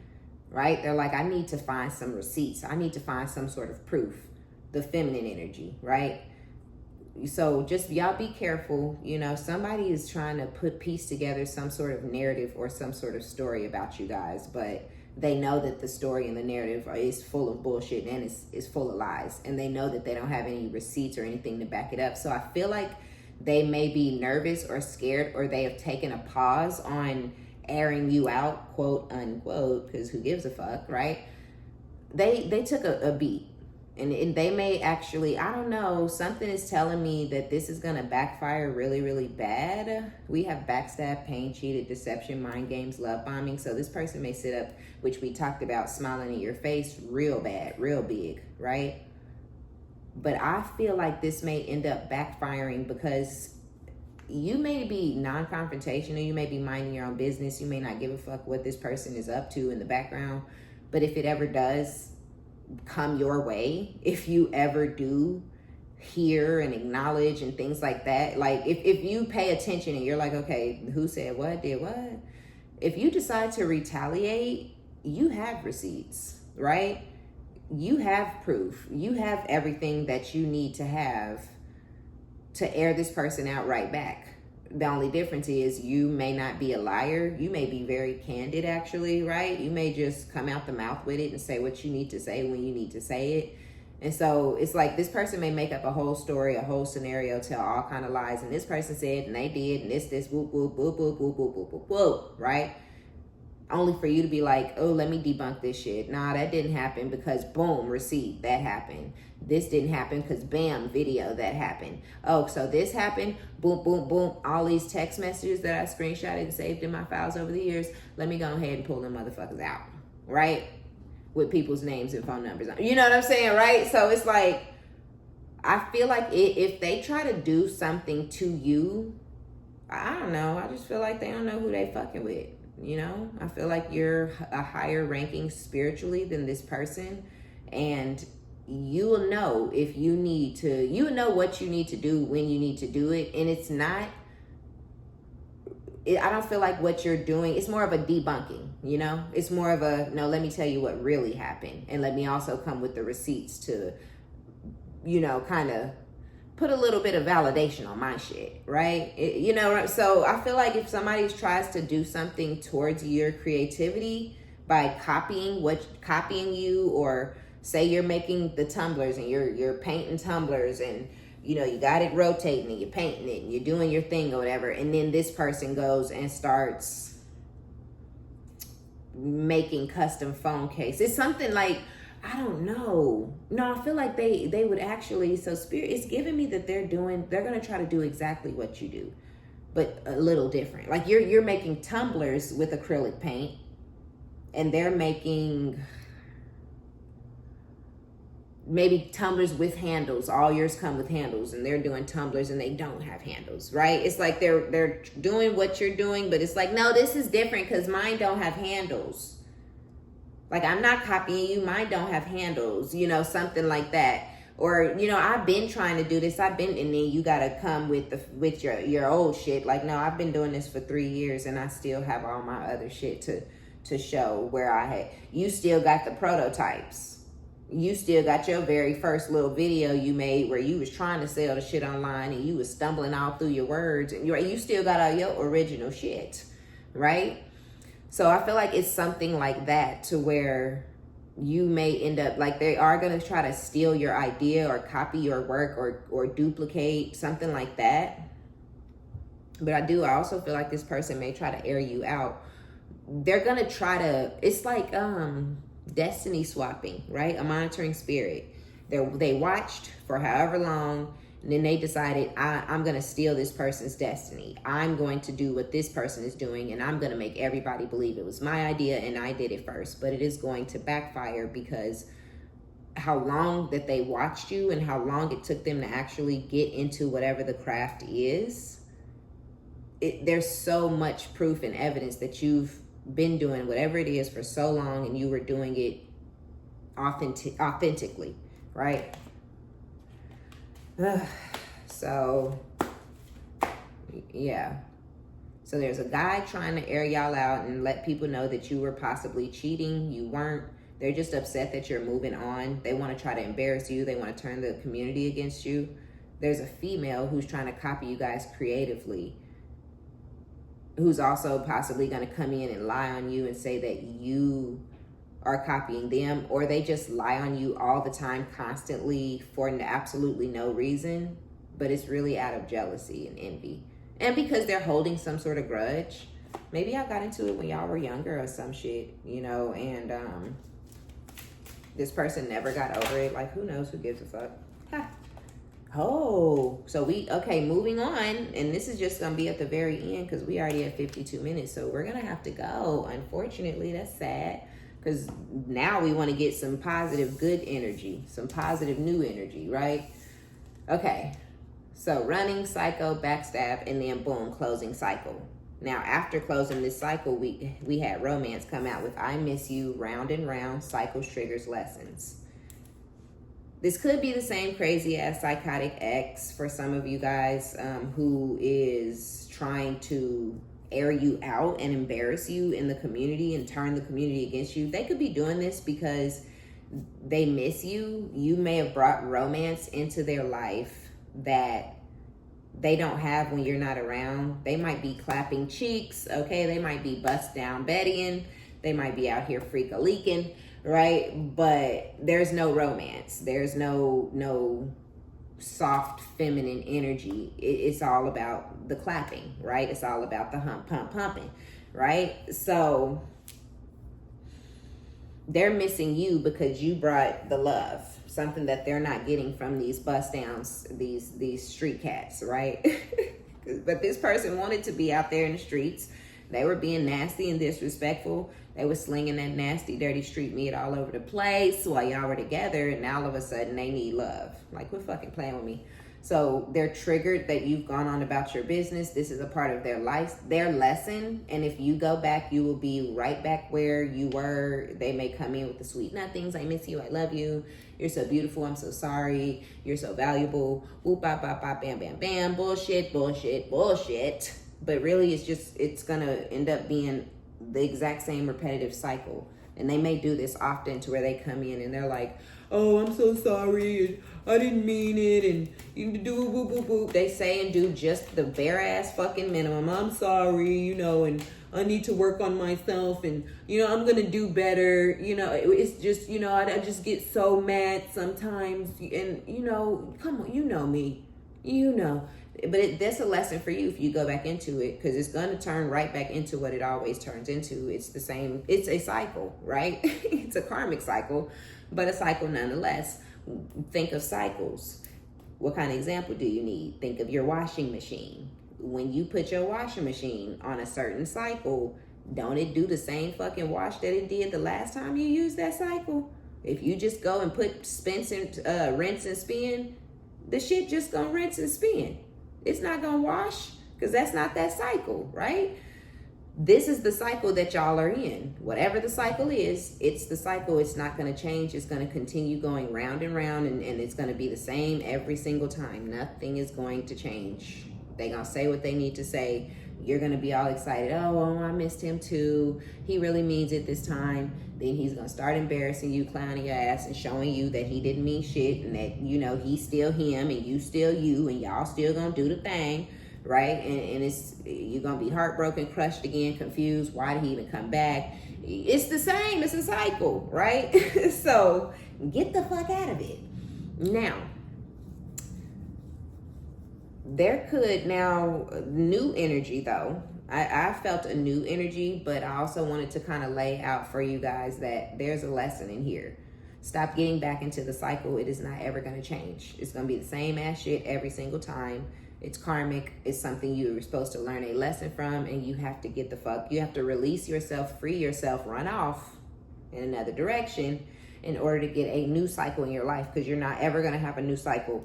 right? They're like, I need to find some receipts. I need to find some sort of proof. The feminine energy, right? So just y'all be careful. You know, somebody is trying to piece together some sort of narrative or some sort of story about you guys, but they know that the story and the narrative is full of bullshit and is full of lies. And they know that they don't have any receipts or anything to back it up. So I feel like they may be nervous or scared, or they have taken a pause on airing you out, quote unquote, because who gives a fuck, right? They took a beat. And they may actually, I don't know, something is telling me that this is going to backfire really, really bad. We have backstab, pain, cheated, deception, mind games, love bombing. So this person may sit up, which we talked about, smiling in your face real bad, real big, right? But I feel like this may end up backfiring because you may be non-confrontational. You may be minding your own business. You may not give a fuck what this person is up to in the background. But if it ever does come your way, if you ever do hear and acknowledge and things like that, like if you pay attention and you're like, okay, who said what, did what, if you decide to retaliate, you have receipts, right? You have proof, you have everything that you need to have to air this person out right back. The only difference is you may not be a liar. You may be very candid, actually, right? You may just come out the mouth with it and say what you need to say when you need to say it. And so it's like this person may make up a whole story, a whole scenario, tell all kind of lies. And this person said, and they did, and this, whoop, whoop, whoop, whoop, whoop, whoop, whoop, whoop, whoop, right? Only for you to be like, oh, let me debunk this shit. Nah, that didn't happen because boom, receipt, that happened. This didn't happen because bam, video, that happened. Oh, so this happened, boom, boom, boom. All these text messages that I screenshotted and saved in my files over the years, let me go ahead and pull them motherfuckers out, right? With people's names and phone numbers. You know what I'm saying, right? So it's like, I feel like if they try to do something to you, I don't know. I just feel like they don't know who they fucking with. You know, I feel like you're a higher ranking spiritually than this person, and you will know if you need to, you know what you need to do when you need to do it. And it's not, I don't feel like what you're doing, it's more of a debunking, you know, it's more of a, no, let me tell you what really happened. And let me also come with the receipts to, you know, kind of put a little bit of validation on my shit, right? You know, so I feel like if somebody tries to do something towards your creativity by copying you, or say you're making the tumblers and you're painting tumblers and, you know, you got it rotating and you're painting it and you're doing your thing or whatever, and then this person goes and starts making custom phone cases, something like, I don't know. No, I feel like they would actually, so Spirit is giving me that they're going to try to do exactly what you do, but a little different. Like you're making tumblers with acrylic paint, and they're making maybe tumblers with handles. All yours come with handles, and they're doing tumblers and they don't have handles, right? It's like they're doing what you're doing, but it's like, no, this is different because mine don't have handles. Like, I'm not copying you, mine don't have handles, you know, something like that. Or, you know, I've been trying to do this, and then you gotta come with your old shit. Like, no, I've been doing this for 3 years and I still have all my other shit to show where you still got the prototypes. You still got your very first little video you made where you was trying to sell the shit online and you was stumbling all through your words, and you still got all your original shit, right? So I feel like it's something like that, to where you may end up, like, they are going to try to steal your idea or copy your work or duplicate, something like that. But I also feel like this person may try to air you out. They're going to try to, it's like destiny swapping, right? A monitoring spirit. They watched for however long, and then they decided, I'm going to steal this person's destiny. I'm going to do what this person is doing, and I'm going to make everybody believe it was my idea and I did it first. But it is going to backfire, because how long that they watched you and how long it took them to actually get into whatever the craft is, there's so much proof and evidence that you've been doing whatever it is for so long, and you were doing it authentically, right? So yeah, so there's a guy trying to air y'all out and let people know that you were possibly cheating. You weren't. They're just upset that you're moving on. They want to try to embarrass you. They want to turn the community against you. There's a female who's trying to copy you guys creatively, who's also possibly going to come in and lie on you and say that you are copying them, or they just lie on you all the time, constantly, for absolutely no reason, but it's really out of jealousy and envy, and because they're holding some sort of grudge. Maybe y'all got into it when y'all were younger or some shit, you know, and this person never got over it. Like, who knows? Who gives a fuck? Ha. Oh, so okay, moving on. And this is just going to be at the very end because we already have 52 minutes. So we're going to have to go. Unfortunately, that's sad because now we want to get some positive, good energy, some positive new energy, right? Okay, so running, psycho, backstab, and then boom, closing cycle. Now, after closing this cycle, we had romance come out with I miss you, round and round, cycles, triggers, lessons. This could be the same crazy ass psychotic ex for some of you guys who is trying to air you out and embarrass you in the community and turn the community against you. They could be doing this because they miss you. You may have brought romance into their life that they don't have when you're not around. They might be clapping cheeks, okay? They might be bust down Bettying. They might be out here freak-a-leaking, right? But there's no romance. There's no soft feminine energy. It's all about the clapping, right? It's all about the hump, pump, pumping, right? So they're missing you because you brought the love, something that they're not getting from these bust downs, these street cats, right? But this person wanted to be out there in the streets. They were being nasty and disrespectful. They were slinging that nasty, dirty street meat all over the place while y'all were together, and all of a sudden they need love. Like, quit fucking playing with me. So they're triggered that you've gone on about your business. This is a part of their life, their lesson. And if you go back, you will be right back where you were. They may come in with the sweet nothings. I miss you. I love you. You're so beautiful. I'm so sorry. You're so valuable. Whoop, bop, bop, bop, bam, bam, bam. Bullshit, bullshit, bullshit. But really, it's going to end up being the exact same repetitive cycle. And they may do this often to where they come in and they're like, oh, I'm so sorry, and I didn't mean it, and you do boop, boop, boop. They say and do just the bare ass fucking minimum. I'm sorry, you know, and I need to work on myself, and, you know, I'm going to do better. You know, it's just, you know, I just get so mad sometimes, and, you know, come on, you know me, you know. But that's a lesson for you if you go back into it, because it's going to turn right back into what it always turns into. It's the same. It's a cycle, right? It's a karmic cycle, but a cycle nonetheless. Think of cycles. What kind of example do you need? Think of your washing machine. When you put your washing machine on a certain cycle, don't it do the same fucking wash that it did the last time you used that cycle? If you just go and put rinse and spin, the shit just gonna rinse and spin. It's not gonna wash because that's not that cycle, right? This is the cycle that y'all are in. Whatever the cycle is, it's the cycle. It's not going to change. It's going to continue going round and round, and it's going to be the same every single time. Nothing is going to change. They're going to say what they need to say. You're going to be all excited. Oh, I missed him too. He really means it this time. Then he's going to start embarrassing you, clowning your ass, and showing you that he didn't mean shit, and that, you know, he's still him and you still you, and y'all still going to do the thing. Right? And it's, you're going to be heartbroken, crushed again, confused. Why did he even come back? It's the same. It's a cycle, right? So get the fuck out of it. Now, there could new energy though. I felt a new energy, but I also wanted to kind of lay out for you guys that there's a lesson in here. Stop getting back into the cycle. It is not ever going to change. It's going to be the same ass shit every single time. It's karmic. It's something you're supposed to learn a lesson from, and you have to get the fuck. You have to release yourself, free yourself, run off in another direction in order to get a new cycle in your life, because you're not ever going to have a new cycle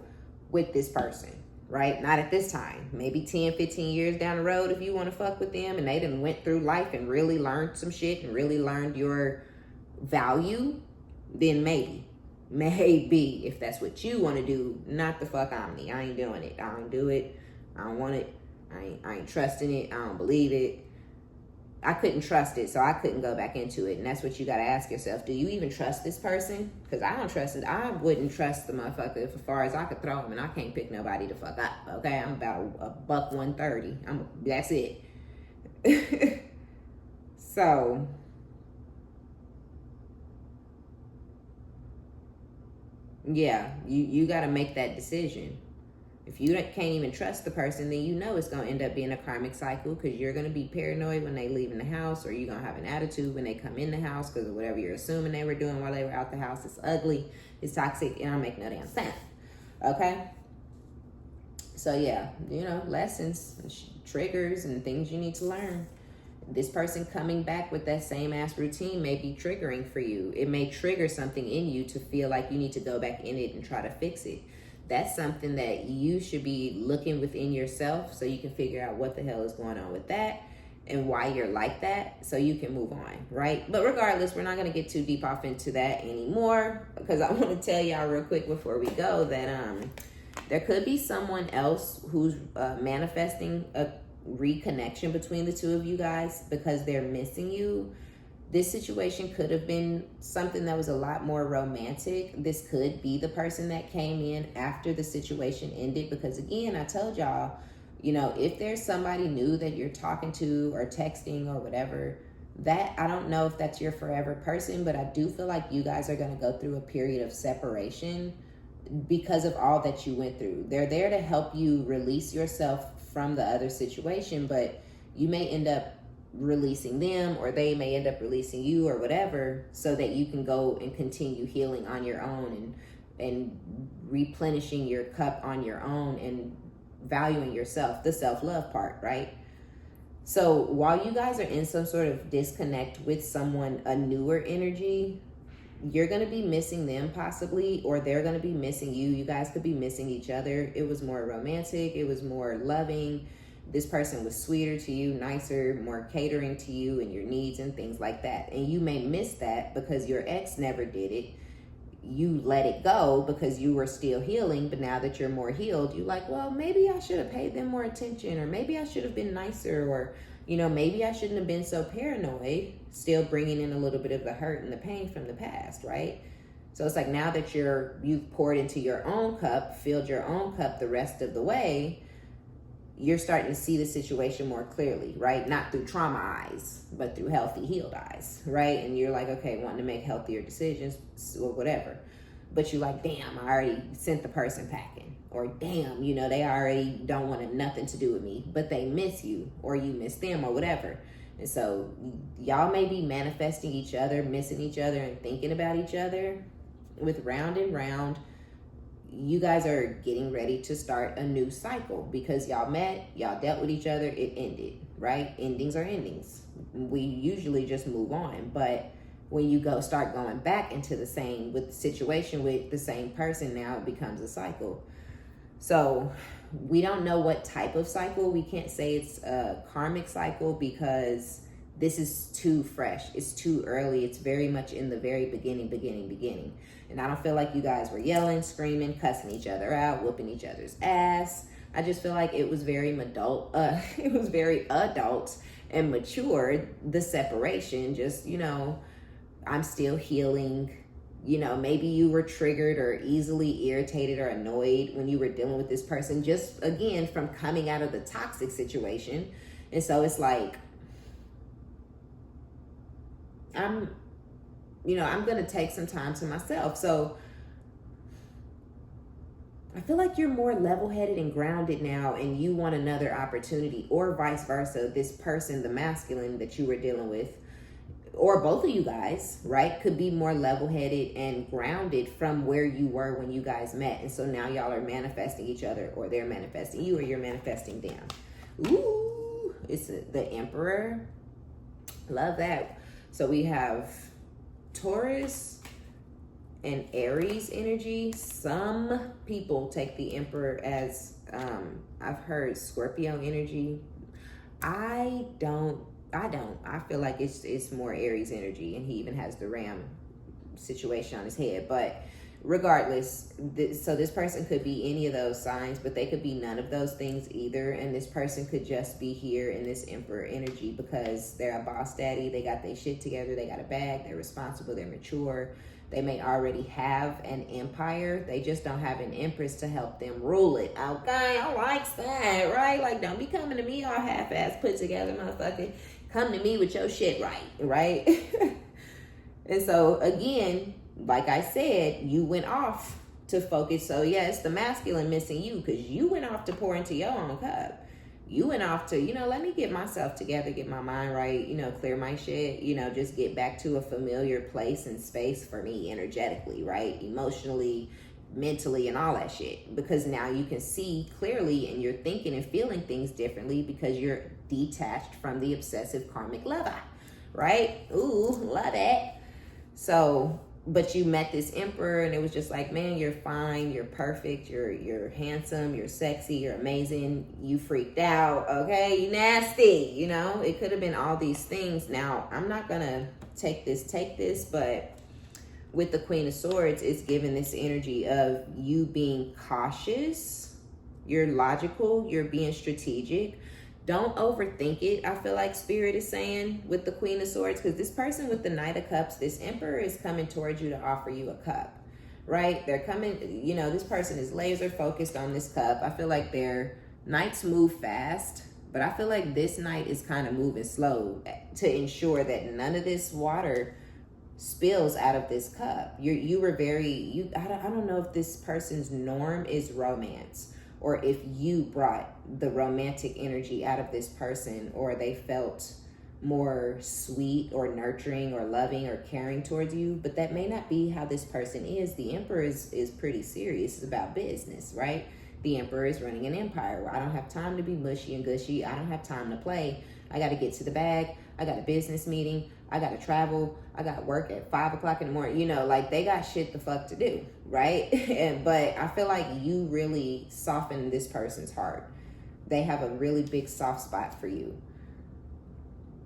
with this person, right? Not at this time. Maybe 10, 15 years down the road if you want to fuck with them and they done went through life and really learned some shit and really learned your value, then maybe. Maybe, if that's what you want to do. Not the fuck Omni. I ain't doing it. I don't do it. I don't want it. I ain't trusting it. I don't believe it. I couldn't trust it, so I couldn't go back into it. And that's what you got to ask yourself. Do you even trust this person? Because I don't trust it. I wouldn't trust the motherfucker as far as I could throw him, and I can't pick nobody to fuck up. Okay, I'm about $130. That's it. So yeah, you got to make that decision. If you can't even trust the person, then you know it's going to end up being a karmic cycle, because you're going to be paranoid when they leave in the house, or you're going to have an attitude when they come in the house because of whatever you're assuming they were doing while they were out the house. It's ugly, it's toxic, and I don't make no damn sense. Okay? So yeah, you know, lessons, triggers, and things you need to learn. This person coming back with that same ass routine may be triggering for you. It may trigger something in you to feel like you need to go back in it and try to fix it. That's something that you should be looking within yourself, so you can figure out what the hell is going on with that and why you're like that, so you can move on, right? But regardless, we're not going to get too deep off into that anymore, because I want to tell y'all real quick before we go that there could be someone else who's manifesting a reconnection between the two of you guys because they're missing you. This situation could have been something that was a lot more romantic. This could be the person that came in after the situation ended, because again, I told y'all, you know, if there's somebody new that you're talking to or texting or whatever, that I don't know if that's your forever person, but I do feel like you guys are going to go through a period of separation because of all that you went through. They're there to help you release yourself from the other situation, but you may end up releasing them, or they may end up releasing you, or whatever, so that you can go and continue healing on your own and replenishing your cup on your own and valuing yourself, the self-love part, right? So while you guys are in some sort of disconnect with someone, a newer energy, you're going to be missing them possibly, or they're going to be missing you. You guys could be missing each other. It was more romantic. It was more loving. This person was sweeter to you, nicer, more catering to you and your needs and things like that. And you may miss that because your ex never did it. You let it go because you were still healing. But now that you're more healed, you're like, well, maybe I should have paid them more attention, or maybe I should have been nicer, or, you know, maybe I shouldn't have been so paranoid, still bringing in a little bit of the hurt and the pain from the past, right? So it's like, now that you've poured into your own cup, filled your own cup the rest of the way, you're starting to see the situation more clearly, right? Not through trauma eyes, but through healthy, healed eyes, right? And you're like, okay, wanting to make healthier decisions or whatever. But you're like, damn, I already sent the person packing. Or damn, you know, they already don't want nothing to do with me, but they miss you, or you miss them, or whatever. And so y'all may be manifesting each other, missing each other, and thinking about each other with round and round. You guys are getting ready to start a new cycle because y'all met, y'all dealt with each other, it ended, right? Endings are endings. We usually just move on, but when you start going back into the situation with the same person, now it becomes a cycle. So we don't know what type of cycle. We can't say it's a karmic cycle because this is too fresh. It's too early. It's very much in the very beginning. And I don't feel like you guys were yelling, screaming, cussing each other out, whooping each other's ass. I just feel like it was very adult. It was very adult and mature, the separation. Just, you know, I'm still healing. You know, maybe you were triggered or easily irritated or annoyed when you were dealing with this person, just again from coming out of the toxic situation. And so it's like, I'm going to take some time to myself. So I feel like you're more level-headed and grounded now, and you want another opportunity, or vice versa. This person, the masculine that you were dealing with, or both of you guys, right, could be more level-headed and grounded from where you were when you guys met. And so now y'all are manifesting each other, or they're manifesting you, or you're manifesting them. Ooh, it's the Emperor. Love that. So we have Taurus and Aries energy. Some people take the Emperor as, I've heard Scorpio energy. I don't. I feel like it's more Aries energy, and he even has the ram situation on his head. But regardless, so this person could be any of those signs, but they could be none of those things either. And this person could just be here in this Emperor energy because they're a boss daddy. They got their shit together. They got a bag. They're responsible. They're mature. They may already have an empire. They just don't have an empress to help them rule it. Okay, I like that, right? Like, don't be coming to me all half-ass put together, motherfucker. Come to me with your shit right? And so, again, like I said, you went off to focus. So yeah, it's the masculine missing you, because you went off to pour into your own cup. You went off to, let me get myself together, get my mind right, clear my shit, just get back to a familiar place and space for me energetically, right? Emotionally, mentally, and all that shit. Because now you can see clearly and you're thinking and feeling things differently because you're detached from the obsessive karmic lover, right? Ooh, love it. So, but you met this emperor and it was just like, man, you're fine, you're perfect, you're handsome, you're sexy, you're amazing, you freaked out, okay, you nasty, it could have been all these things. Now, I'm not gonna take this, but with the Queen of Swords, it's giving this energy of you being cautious, you're logical, you're being strategic. Don't overthink it, I feel like Spirit is saying with the Queen of Swords, because this person with the Knight of Cups, this Emperor is coming towards you to offer you a cup, right? They're coming, this person is laser focused on this cup. I feel like their knights move fast, but I feel like this knight is kind of moving slow to ensure that none of this water spills out of this cup. You were very, I don't know if this person's norm is romance, or if you brought the romantic energy out of this person, or they felt more sweet or nurturing or loving or caring towards you, but that may not be how this person is. The Emperor is pretty serious. It's about business, right? The Emperor is running an empire. I don't have time to be mushy and gushy. I don't have time to play. I got to get to the bag. I got a business meeting. I got to travel. I got work at 5 o'clock in the morning. Like they got shit the fuck to do, right? But I feel like you really softened this person's heart. They have a really big soft spot for you.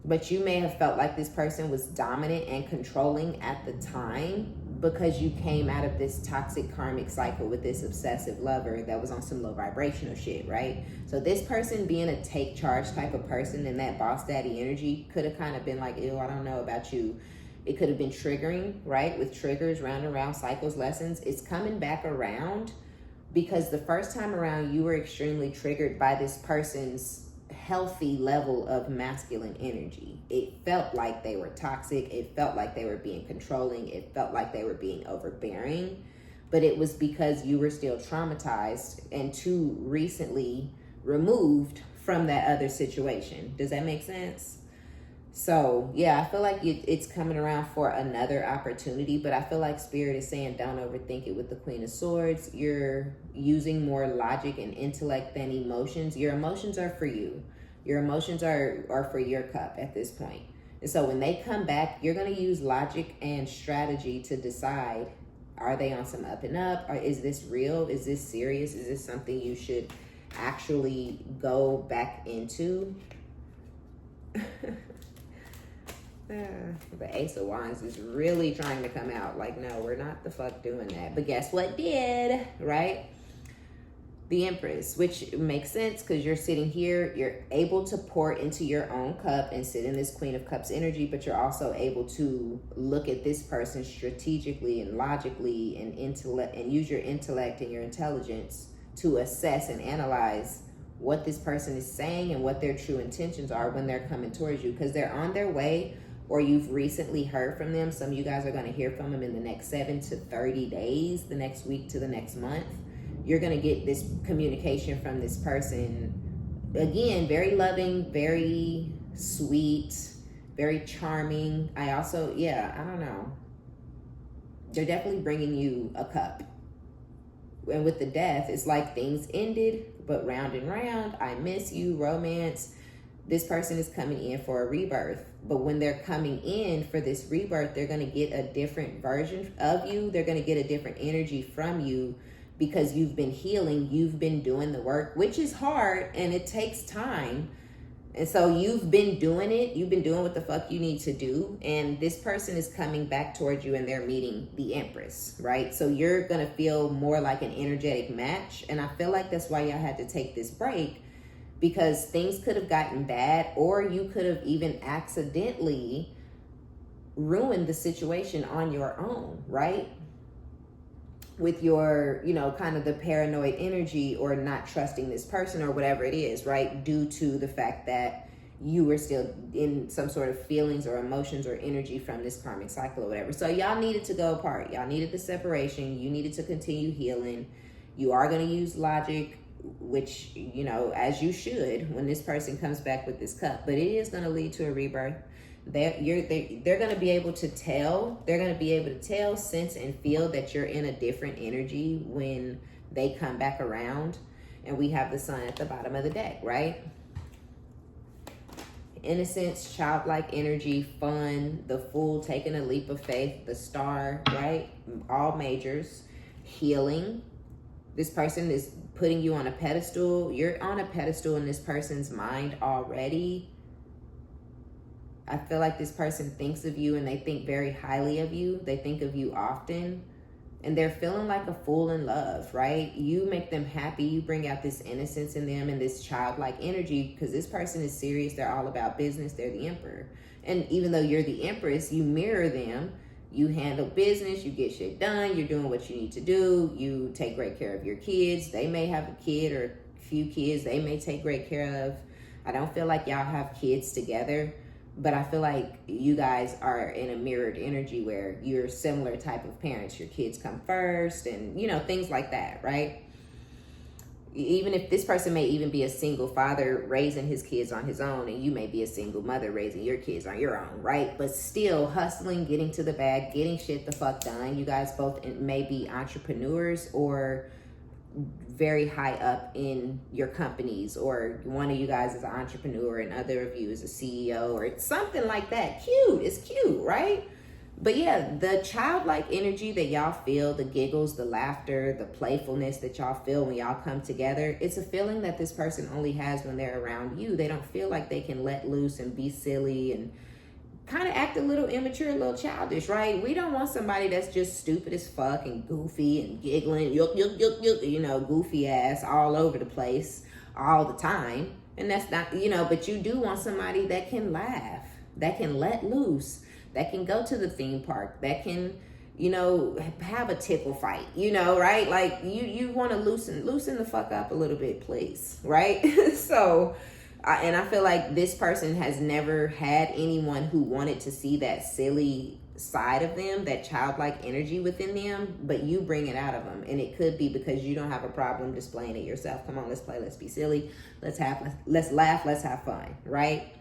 But you may have felt like this person was dominant and controlling at the time because you came out of this toxic karmic cycle with this obsessive lover that was on some low vibrational shit, right? So this person being a take charge type of person and that boss daddy energy could have kind of been like, ew, I don't know about you. It could have been triggering, right? With triggers, round and round cycles, lessons. It's coming back around because the first time around you were extremely triggered by this person's healthy level of masculine energy. It felt like they were toxic. It felt like they were being controlling. It felt like they were being overbearing. But it was because you were still traumatized and too recently removed from that other situation. Does that make sense? So, yeah, I feel like it's coming around for another opportunity, but I feel like Spirit is saying don't overthink it with the Queen of Swords. You're using more logic and intellect than emotions. Your emotions are for you. Your emotions are for your cup at this point. And so when they come back, you're going to use logic and strategy to decide, are they on some up and up? Or is this real? Is this serious? Is this something you should actually go back into? The Ace of Wands is really trying to come out like, no, we're not the fuck doing that. But guess what did, right? The Empress, which makes sense because you're sitting here, you're able to pour into your own cup and sit in this Queen of Cups energy, but you're also able to look at this person strategically and logically and use your intellect and your intelligence to assess and analyze what this person is saying and what their true intentions are when they're coming towards you, because they're on their way, or you've recently heard from them. Some of you guys are going to hear from them in the next 7 to 30 days, the next week to the next month. You're going to get this communication from this person. Again, very loving, very sweet, very charming. I don't know. They're definitely bringing you a cup. And with the Death, it's like things ended, but round and round. I miss you, romance. This person is coming in for a rebirth. But when they're coming in for this rebirth, they're going to get a different version of you. They're going to get a different energy from you because you've been healing. You've been doing the work, which is hard and it takes time. And so you've been doing it. You've been doing what the fuck you need to do. And this person is coming back towards you and they're meeting the Empress, right? So you're going to feel more like an energetic match. And I feel like that's why y'all had to take this break, because things could have gotten bad, or you could have even accidentally ruined the situation on your own, right? With your, kind of the paranoid energy or not trusting this person or whatever it is, right? Due to the fact that you were still in some sort of feelings or emotions or energy from this karmic cycle or whatever. So y'all needed to go apart. Y'all needed the separation. You needed to continue healing. You are going to use logic, which, you know, as you should when this person comes back with this cup. But it is going to lead to a rebirth. They're going to be able to tell. They're going to be able to tell, sense, and feel that you're in a different energy when they come back around. And we have the sun at the bottom of the deck, right? Innocence, childlike energy, fun, the Fool, taking a leap of faith, the Star, right? All majors. Healing. This person is putting you on a pedestal. You're on a pedestal in this person's mind already. I feel like this person thinks of you and they think very highly of you. They think of you often. And they're feeling like a fool in love, right? You make them happy. You bring out this innocence in them and this childlike energy, because this person is serious. They're all about business. They're the emperor. And even though you're the empress, you mirror them. You handle business. You get shit done. You're doing what you need to do. You take great care of your kids. They may have a kid or a few kids they may take great care of. I don't feel like y'all have kids together. But I feel like you guys are in a mirrored energy where you're similar type of parents. Your kids come first and, you know, things like that, right? Even if this person may even be a single father raising his kids on his own, and you may be a single mother raising your kids on your own, right? But still hustling, getting to the bag, getting shit the fuck done. You guys both may be entrepreneurs or very high up in your companies, or one of you guys is an entrepreneur and other of you is a CEO or something like that. Cute. It's cute, right? But yeah, the childlike energy that y'all feel, the giggles, the laughter, the playfulness that y'all feel when y'all come together, it's a feeling that this person only has when they're around you. They don't feel like they can let loose and be silly and kind of act a little immature, a little childish, right? We don't want somebody that's just stupid as fuck and goofy and giggling, you know, goofy ass all over the place all the time. And that's not, you know, but you do want somebody that can laugh, that can let loose, that can go to the theme park, that can, you know, have a tickle fight, you know, right? Like you want to loosen the fuck up a little bit, please, right? So, and I feel like this person has never had anyone who wanted to see that silly side of them, that childlike energy within them, but you bring it out of them. And it could be because you don't have a problem displaying it yourself. Come on, let's play, let's be silly, let's laugh, let's have fun, right?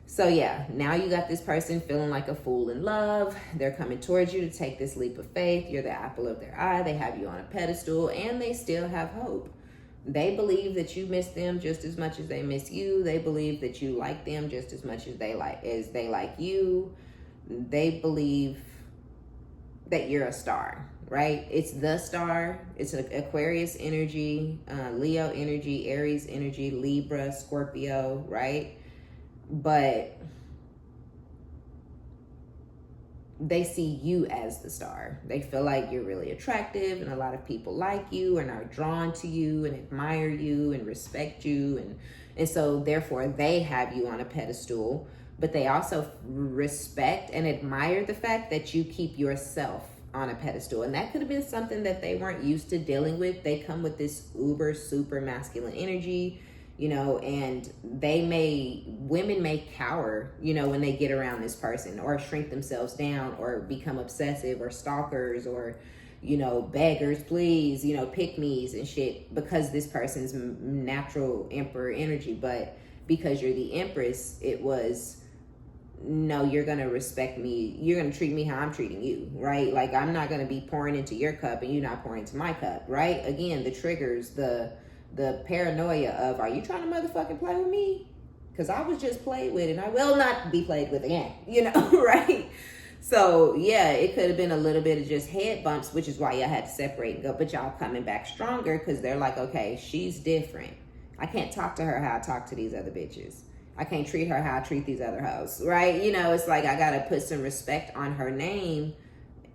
So yeah, now you got this person feeling like a fool in love. They're coming towards you to take this leap of faith. You're the apple of their eye. They have you on a pedestal and they still have hope. They believe that you miss them just as much as they miss you. They believe that you like them just as much as they like you. They believe that you're a star, right? It's the star. It's an Aquarius energy, Leo energy, Aries energy, Libra, Scorpio, right? But they see you as the star. They feel like you're really attractive and a lot of people like you and are drawn to you and admire you and respect you. And so therefore they have you on a pedestal, but they also respect and admire the fact that you keep yourself on a pedestal. And that could have been something that they weren't used to dealing with. They come with this uber super masculine energy, you know, and women may cower, you know, when they get around this person, or shrink themselves down, or become obsessive, or stalkers, or, you know, beggars, please, you know, pick me's and shit, because this person's natural emperor energy. But because you're the empress, it was, no, you're going to respect me. You're going to treat me how I'm treating you, right? Like, I'm not going to be pouring into your cup and you're not pouring into my cup, right? Again, the triggers, the paranoia of, are you trying to motherfucking play with me? Because I was just played with and I will not be played with again, you know, right? So yeah, it could have been a little bit of just head bumps, which is why y'all had to separate and go, but y'all coming back stronger because they're like, okay, she's different. I can't talk to her how I talk to these other bitches. I can't treat her how I treat these other hoes, right? You know, it's like I got to put some respect on her name.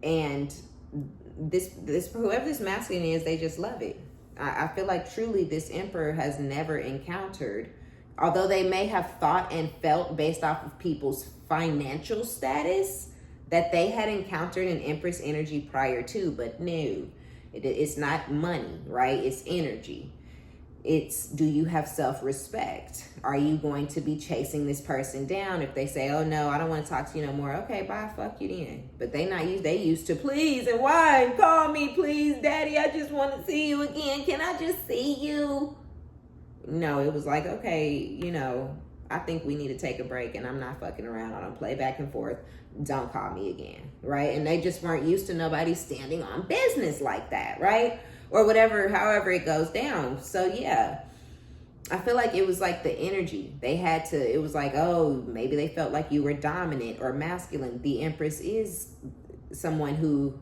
And this whoever this masculine is, they just love it. I feel like truly this emperor has never encountered, although they may have thought and felt based off of people's financial status that they had encountered an empress energy prior to, but no, it's not money, right? It's energy. It's, do you have self-respect? Are you going to be chasing this person down if they say, oh no, I don't want to talk to you no more? Okay, bye, fuck you then. But they not used, they used to please and why? Call me, please, daddy. I just want to see you again. Can I just see you? No, it was like, okay, you know, I think we need to take a break and I'm not fucking around. I don't play back and forth. Don't call me again, right? And they just weren't used to nobody standing on business like that, right? Or whatever, however it goes down. So yeah, I feel like it was like the energy. They had to, it was like, oh, maybe they felt like you were dominant or masculine. The Empress is someone who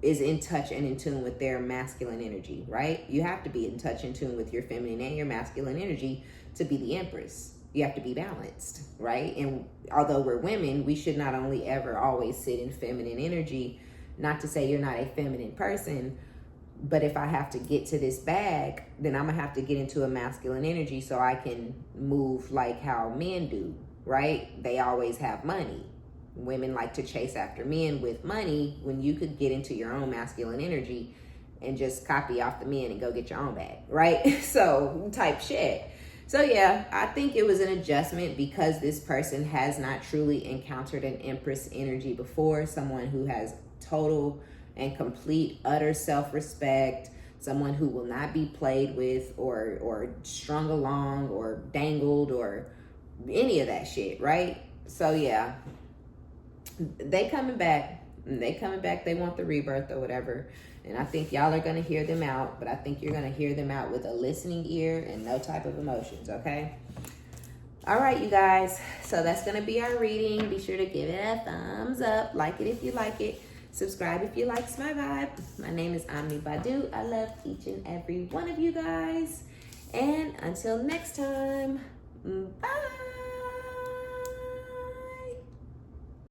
is in touch and in tune with their masculine energy, right? You have to be in touch and tune with your feminine and your masculine energy to be the Empress. You have to be balanced, right? And although we're women, we should not only ever always sit in feminine energy, not to say you're not a feminine person, but if I have to get to this bag, then I'm gonna have to get into a masculine energy so I can move like how men do, right? They always have money. Women like to chase after men with money when you could get into your own masculine energy and just copy off the men and go get your own bag, right? So type shit. So yeah, I think it was an adjustment because this person has not truly encountered an Empress energy before, someone who has total and complete utter self-respect, someone who will not be played with or strung along or dangled or any of that shit, right? So yeah, they coming back. They want the rebirth or whatever. And I think y'all are going to hear them out, but I think you're going to hear them out with a listening ear and no type of emotions, okay? All right, you guys. So that's going to be our reading. Be sure to give it a thumbs up. Like it if you like it. Subscribe if you likes my vibe. My name is OmniBadu. I love each and every one of you guys. And until next time.